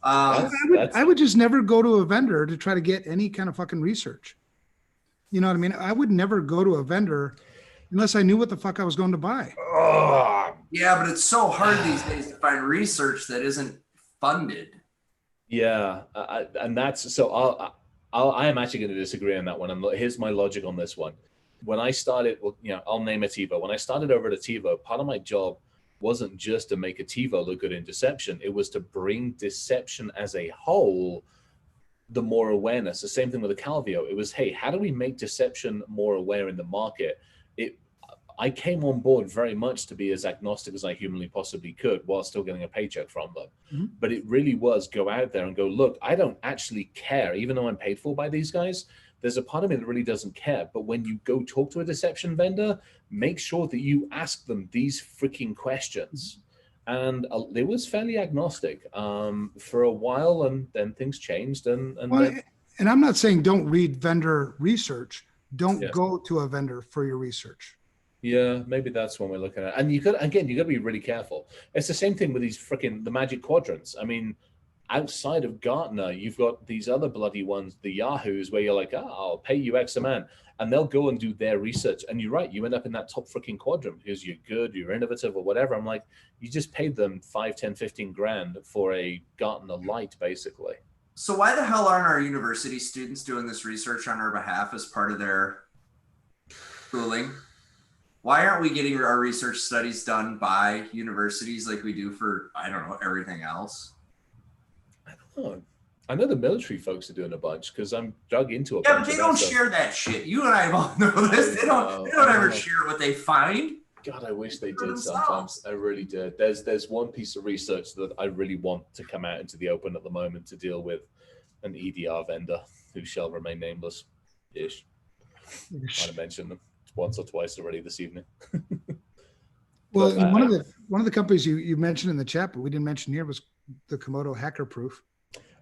I would just never go to a vendor to try to get any kind of fucking research. You know what I mean? I would never go to a vendor unless I knew what the fuck I was going to buy. Yeah, but it's so hard these days to find research that isn't funded. Yeah, and that's so. I am actually going to disagree on that one. And here's my logic on this one. When I started, I'll name a TiVo. When I started over at TiVo, part of my job wasn't just to make a TiVo look good in deception. It was to bring deception as a whole, the more awareness. The same thing with the Calvio. It was, hey, how do we make deception more aware in the market? I came on board very much to be as agnostic as I humanly possibly could while still getting a paycheck from them. Mm-hmm. But it really was go out there and go, look, I don't actually care. Even though I'm paid for by these guys, there's a part of me that really doesn't care. But when you go talk to a deception vendor, make sure that you ask them these freaking questions. And it was fairly agnostic for a while, and then things changed. And I'm not saying don't read vendor research. Don't go to a vendor for your research. Yeah, maybe that's when we're looking at. And you got to be really careful. It's the same thing with these the magic quadrants. I mean, outside of Gartner, you've got these other bloody ones, the Yahoos, where you're like, I'll pay you X amount. And they'll go and do their research. And you're right, you end up in that top freaking quadrant because you're good, you're innovative or whatever. I'm like, you just paid them 5, 10, 15 grand for a Gartner light, basically. So why the hell aren't our university students doing this research on our behalf as part of their schooling? Why aren't we getting our research studies done by universities like we do for, I don't know, everything else? I don't know. I know the military folks are doing a bunch because I'm dug into it. Yeah, but they don't share that shit. You and I both know this. They don't ever share what they find. God, I wish they did sometimes. I really did. There's one piece of research that I really want to come out into the open at the moment to deal with an EDR vendor who shall remain nameless-ish. Might have mentioned them once or twice already this evening. Well, one of the companies you mentioned in the chat, but we didn't mention here, was the Komodo Hacker Proof.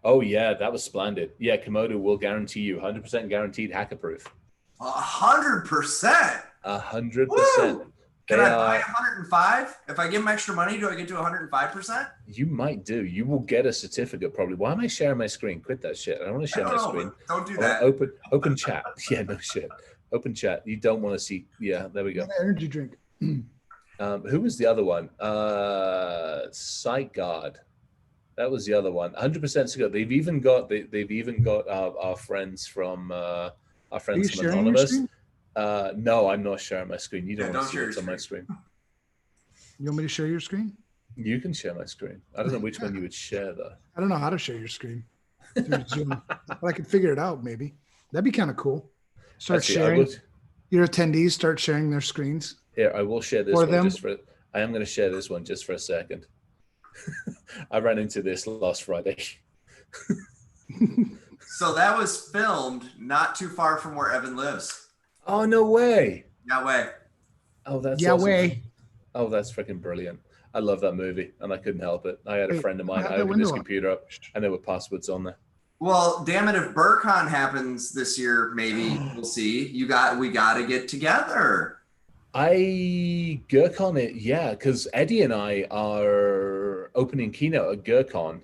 Oh yeah, that was splendid. Yeah, Komodo will guarantee you 100% guaranteed hacker proof. 100%. 100%. Can I buy 105? If I give them extra money, do I get to 105%? You might do. You will get a certificate probably. Why am I sharing my screen? Quit that shit. I don't want to share my screen. Don't do that. Open chat. Yeah, no shit. Open chat. You don't want to see. Yeah, there we go. Energy drink. Who was the other one? Sight Guard. That was the other one. 100% secure. They've even got our friends from Anonymous. No, I'm not sharing my screen. You don't want to see what's on my screen. You want me to share your screen? You can share my screen. I don't know which one you would share though. I don't know how to share your screen through Zoom, but I could figure it out. Maybe that'd be kind of cool. Start sharing. Your attendees start sharing their screens. Here, I will share this one I am going to share this one just for a second. I ran into this last Friday. So that was filmed not too far from where Evan lives. Oh, no way. No way. Oh, that's awesome. Oh, that's freaking brilliant. I love that movie and I couldn't help it. I had a friend of mine, I opened his computer up and there were passwords on there. Well, damn it, if BurCon happens this year, maybe we'll see. We got to get together. GurCon it, yeah, because Eddie and I are opening keynote at GurCon.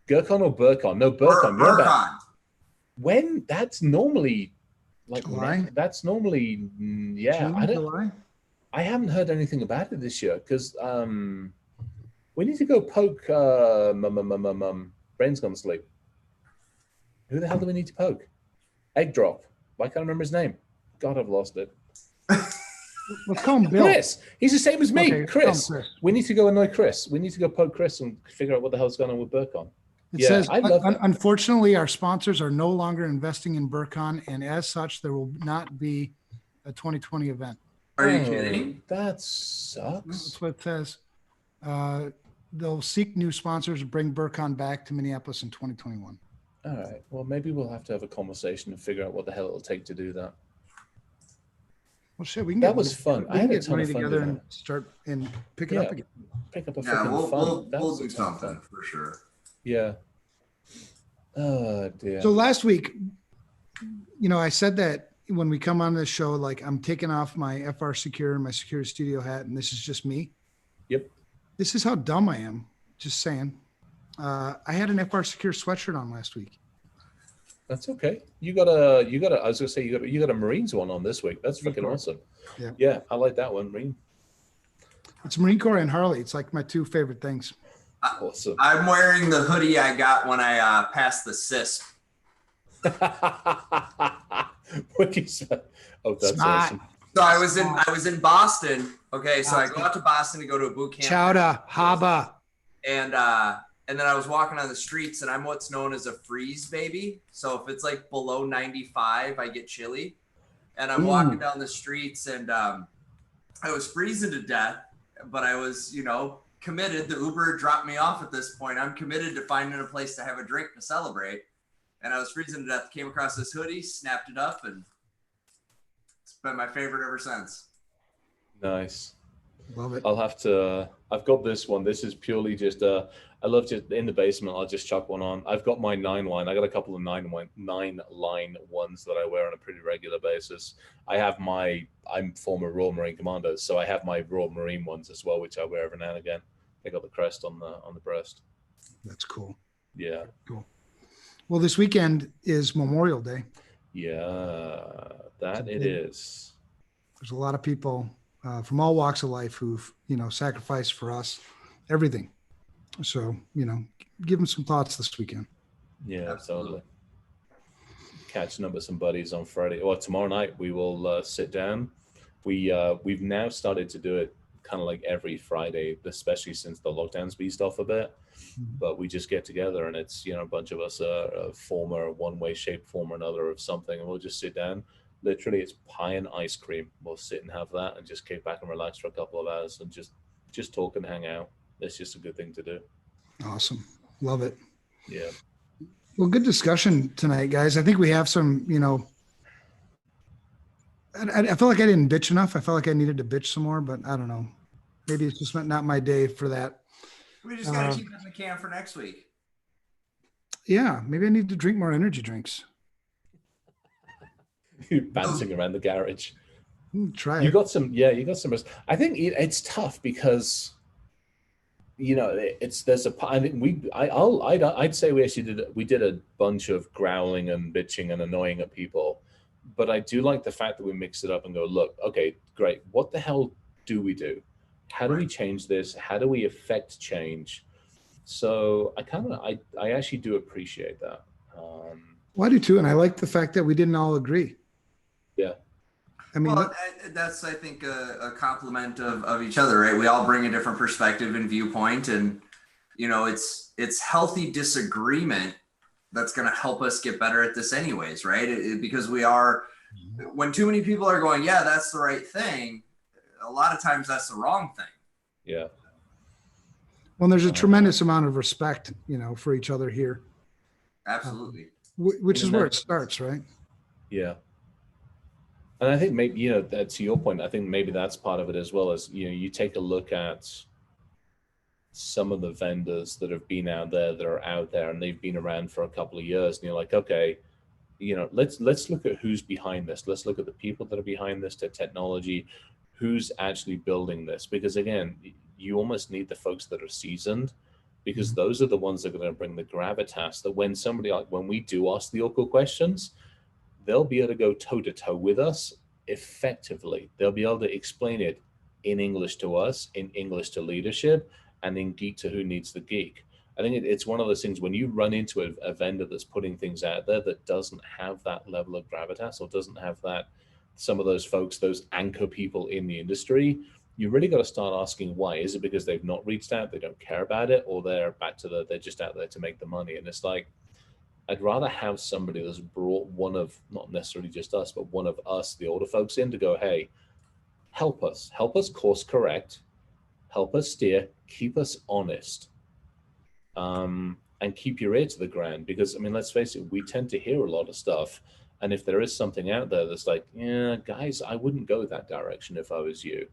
GurCon or BurCon? No, BurCon. BurCon. When? That's normally like July? That's normally yeah. June, July? I haven't heard anything about it this year because we need to go poke Brain's gone to sleep. Who the hell do we need to poke? Egg Drop. Why can't I remember his name? God, I've lost it. Let's call him Bill. Chris. He's the same as me. Okay, Chris. We need to go annoy Chris. We need to go poke Chris and figure out what the hell's going on with BurCon. It says, unfortunately, our sponsors are no longer investing in BurCon, and as such, there will not be a 2020 event. Are you kidding? That sucks. That's what it says. They'll seek new sponsors and bring BurCon back to Minneapolis in 2021. All right. Well, maybe we'll have to have a conversation and figure out what the hell it'll take to do that. Well, shit, we can that was fun. I had a ton of fun together and start and pick it up again. Pick up a freaking fun. We'll do something for sure. Yeah. Oh dear. So last week, I said that when we come on this show, like I'm taking off my FR Secure and my Security Studio hat, and this is just me. Yep. This is how dumb I am. Just saying. I had an FR Secure sweatshirt on last week. That's okay. You got a. I was gonna say you got a Marines one on this week. That's freaking awesome. Yeah, I like that one, Marine. It's Marine Corps and Harley. It's like my two favorite things. Awesome. I'm wearing the hoodie I got when I passed the CISP. What you said? Oh, that's Smart. awesome. So I was in Boston. Okay, so I go out to Boston to go to a boot camp. Chowda, Haba. And then I was walking on the streets, and I'm what's known as a freeze baby. So if it's like below 95, I get chilly. And I'm walking down the streets, and I was freezing to death, but I was, committed. The Uber dropped me off at this point. I'm committed to finding a place to have a drink to celebrate. And I was freezing to death, came across this hoodie, snapped it up, and it's been my favorite ever since. Nice. Love it. I've got this one. This is purely just, I love just in the basement. I'll just chuck one on. I've got my 9-line. I got a couple of 9-line ones that I wear on a pretty regular basis. I'm former Royal Marine Commando, so I have my Royal Marine ones as well, which I wear every now and again. They got the crest on the breast. That's cool. Yeah. Cool. Well, this weekend is Memorial Day. Yeah, that it is. There's a lot of people from all walks of life who've, sacrificed for us, everything. So, give them some thoughts this weekend. Yeah, absolutely. Catching up with some buddies on Friday or tomorrow night. We will sit down. We've now started to do it kind of like every Friday, especially since the lockdown's eased off a bit. But we just get together and it's, a bunch of us are former one way, shape, form or another of something. And we'll just sit down. Literally, it's pie and ice cream. We'll sit and have that and just kick back and relax for a couple of hours and just talk and hang out. It's just a good thing to do. Awesome. Love it. Yeah. Well, good discussion tonight, guys. I think we have some, I feel like I didn't bitch enough. I felt like I needed to bitch some more, but I don't know. Maybe it's just not my day for that. We just got to keep it in the can for next week. Yeah, maybe I need to drink more energy drinks. Bouncing around the garage. Try You it. got some, yeah, you got some. I think it's tough because there's a. I think I'd say we actually did a bunch of growling and bitching and annoying at people, but I do like the fact that we mix it up and go, look, okay, great. What the hell do we do? How do we change this? How do we affect change? So I actually do appreciate that. Well, I do too, and I like the fact that we didn't all agree. Yeah. I mean, Well, that's, I think, a compliment of each other, right? We all bring a different perspective and viewpoint, and it's healthy disagreement that's going to help us get better at this, anyways, right? Because when too many people are going, yeah, that's the right thing, a lot of times that's the wrong thing. Yeah. well, there's a tremendous amount of respect, for each other here. Absolutely. Which is where it starts, right? Yeah. And I think maybe, that to your point, I think maybe that's part of it as well. As you take a look at some of the vendors that have been out there, that are out there, and they've been around for a couple of years, and you're like, okay, let's look at who's behind this. Let's look at the people that are behind this, the technology, who's actually building this. Because again, you almost need the folks that are seasoned, because those are the ones that are going to bring the gravitas, that when we do ask the awkward questions, they'll be able to go toe to toe with us effectively. They'll be able to explain it in English to us, in English to leadership, and in geek to who needs the geek. I think it's one of those things when you run into a vendor that's putting things out there that doesn't have that level of gravitas, or doesn't have some of those folks, those anchor people in the industry, you really got to start asking why. Is it because they've not reached out, they don't care about it, or they're just out there to make the money? And it's like, I'd rather have somebody that's brought not necessarily just us, but one of us, the older folks, in to go, hey, help us course correct, help us steer, keep us honest, and keep your ear to the ground. Because, I mean, let's face it, we tend to hear a lot of stuff. And if there is something out there that's like, yeah, guys, I wouldn't go that direction if I was you.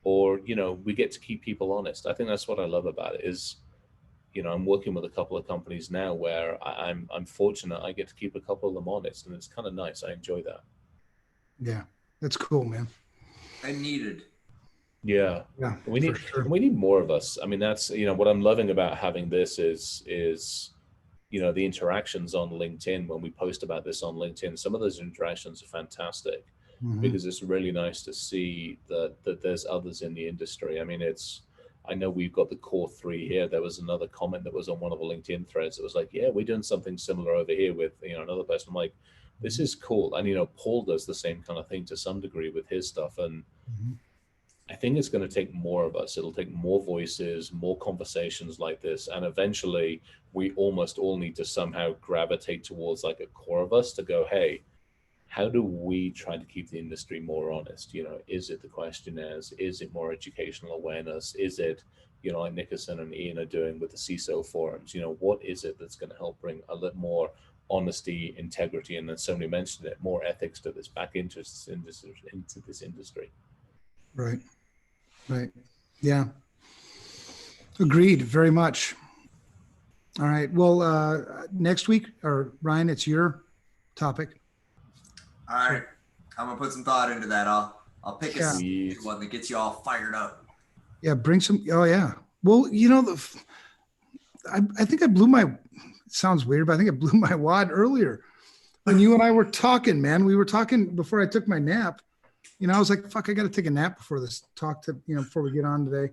Or, we get to keep people honest. I think that's what I love about it is, I'm working with a couple of companies now where I'm fortunate I get to keep a couple of them honest, and it's kind of nice. I enjoy that. Yeah, that's cool, man. And needed. Yeah, we need more of us. I mean, that's what I'm loving about having this is the interactions on LinkedIn. When we post about this on LinkedIn, some of those interactions are fantastic, because it's really nice to see that there's others in the industry. I mean, I know we've got the core three here. There was another comment that was on one of the LinkedIn threads that was like, yeah, we're doing something similar over here with another person. I'm like, this is cool. And Paul does the same kind of thing to some degree with his stuff. And I think it's going to take more of us. It'll take more voices, more conversations like this. And eventually we almost all need to somehow gravitate towards like a core of us to go, hey, how do we try to keep the industry more honest? Is it the questionnaires? Is it more educational awareness? Is it, like Nickerson and Ian are doing with the CISO forums? What is it that's going to help bring a little more honesty, integrity, and then somebody mentioned it, more ethics to this, back into this industry? Right. Yeah. Agreed. Very much. All right. Well, next week, or Ryan, it's your topic. All right, I'm gonna put some thought into that. I'll pick a one that gets you all fired up. Yeah, bring some. Oh yeah. Well, I think I blew my. It sounds weird, but I think I blew my wad earlier when you and I were talking. Man, we were talking before I took my nap. I was like, "Fuck, I got to take a nap before this talk before we get on today."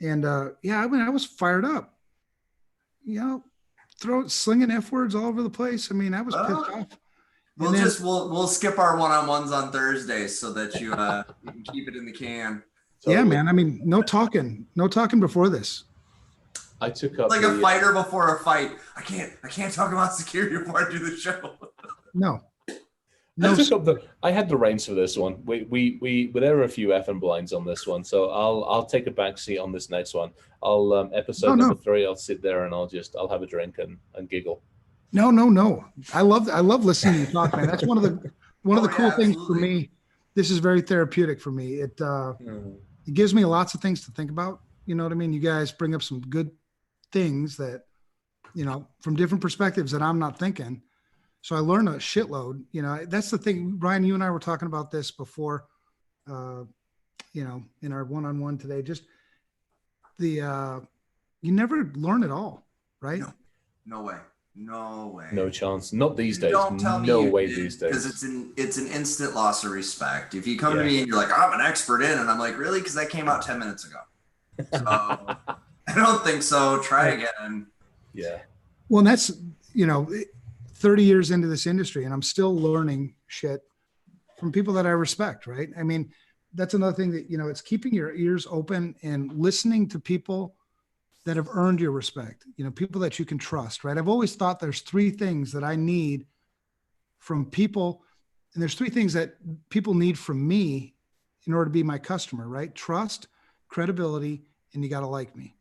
And I was fired up. Slinging F words all over the place. I mean, I was pissed off. We'll skip our one-on-ones on Thursdays so that you can keep it in the can. Yeah, man. I mean, no talking before this. I took up like a fighter before a fight. I can't talk about security before I do the show. No. I had the reins for this one. There were a few effing blinds on this one, so I'll take a back seat on this next one. I'll episode number 3. I'll sit there and I'll have a drink and giggle. No. I love listening to you talk, man. That's one of the cool things for me. This is very therapeutic for me. It gives me lots of things to think about. You know what I mean? You guys bring up some good things that you know, from different perspectives that I'm not thinking. So I learned a shitload. You know, that's the thing. Ryan, you and I were talking about this before, you know, in our one-on-one today. Just the you never learn it all, right? No way. No way. No chance. Not these days. Don't tell me no you way did, these days. because it's an instant loss of respect. If you come to me and you're like, I'm an expert in, and I'm like, really? Because that came out 10 minutes ago. So I don't think so. Try again. Yeah. Well, and that's, you know, 30 years into this industry, and I'm still learning shit from people that I respect, right? I mean, that's another thing that, you know, it's keeping your ears open and listening to people that have earned your respect, you know, people that you can trust, right? I've always thought there's three things that I need from people, and there's three things that people need from me in order to be my customer, right? Trust, credibility, and you got to like me.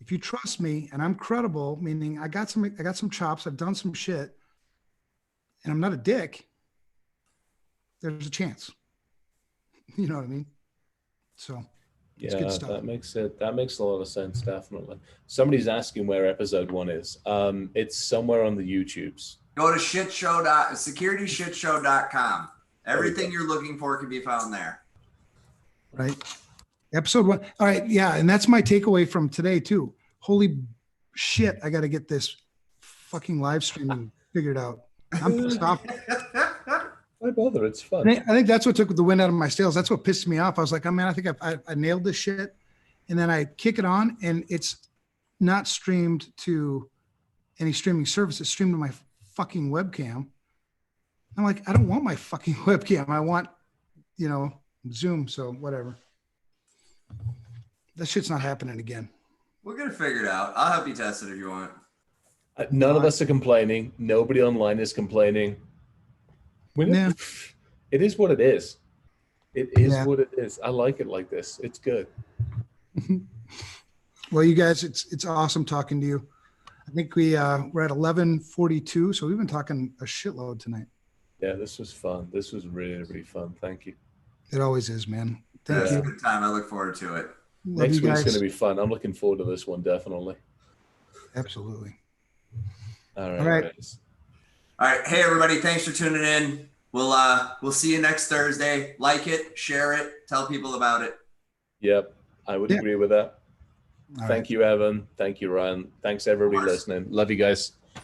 If you trust me and I'm credible, meaning I got some chops, I've done some shit, and I'm not a dick, there's a chance. You know what I mean? So it's good stuff. That makes a lot of sense, definitely. Somebody's asking where episode 1 is. It's somewhere on the YouTubes. Go to securityshitshow.com. Everything you're looking for can be found there. Right. Episode 1. All right. Yeah. And that's my takeaway from today too. Holy shit. I got to get this fucking live streaming figured out. I'm pissed off. Why bother? It's fun. I think that's what took the wind out of my sails. That's what pissed me off. I was like, oh man, I think I nailed this shit. And then I kick it on and it's not streamed to any streaming service. It's streamed to my fucking webcam. I'm like, I don't want my fucking webcam. I want, you know, Zoom. So whatever. That shit's not happening again. We're going to figure it out. I'll help you test it if you want. None of us are complaining. Nobody online is complaining. Yeah. It is what it is. It is what it is. I like it like this. It's good. Well, you guys, it's awesome talking to you. I think we're at 11:42, so we've been talking a shitload tonight. Yeah, this was fun. This was really, really fun. Thank you. It always is, man. Thank It's you. a good time. I look forward to it. Love Next you week's guys. going to be fun. I'm looking forward to this one, definitely. Absolutely. All right. All right. Guys. All right. Hey, everybody. Thanks for tuning in. We'll see you next Thursday. Like it, share it, tell people about it. Yep, I would agree with that. All Thank you, Evan. Thank you, Ryan. Thanks, everybody listening. Love you guys.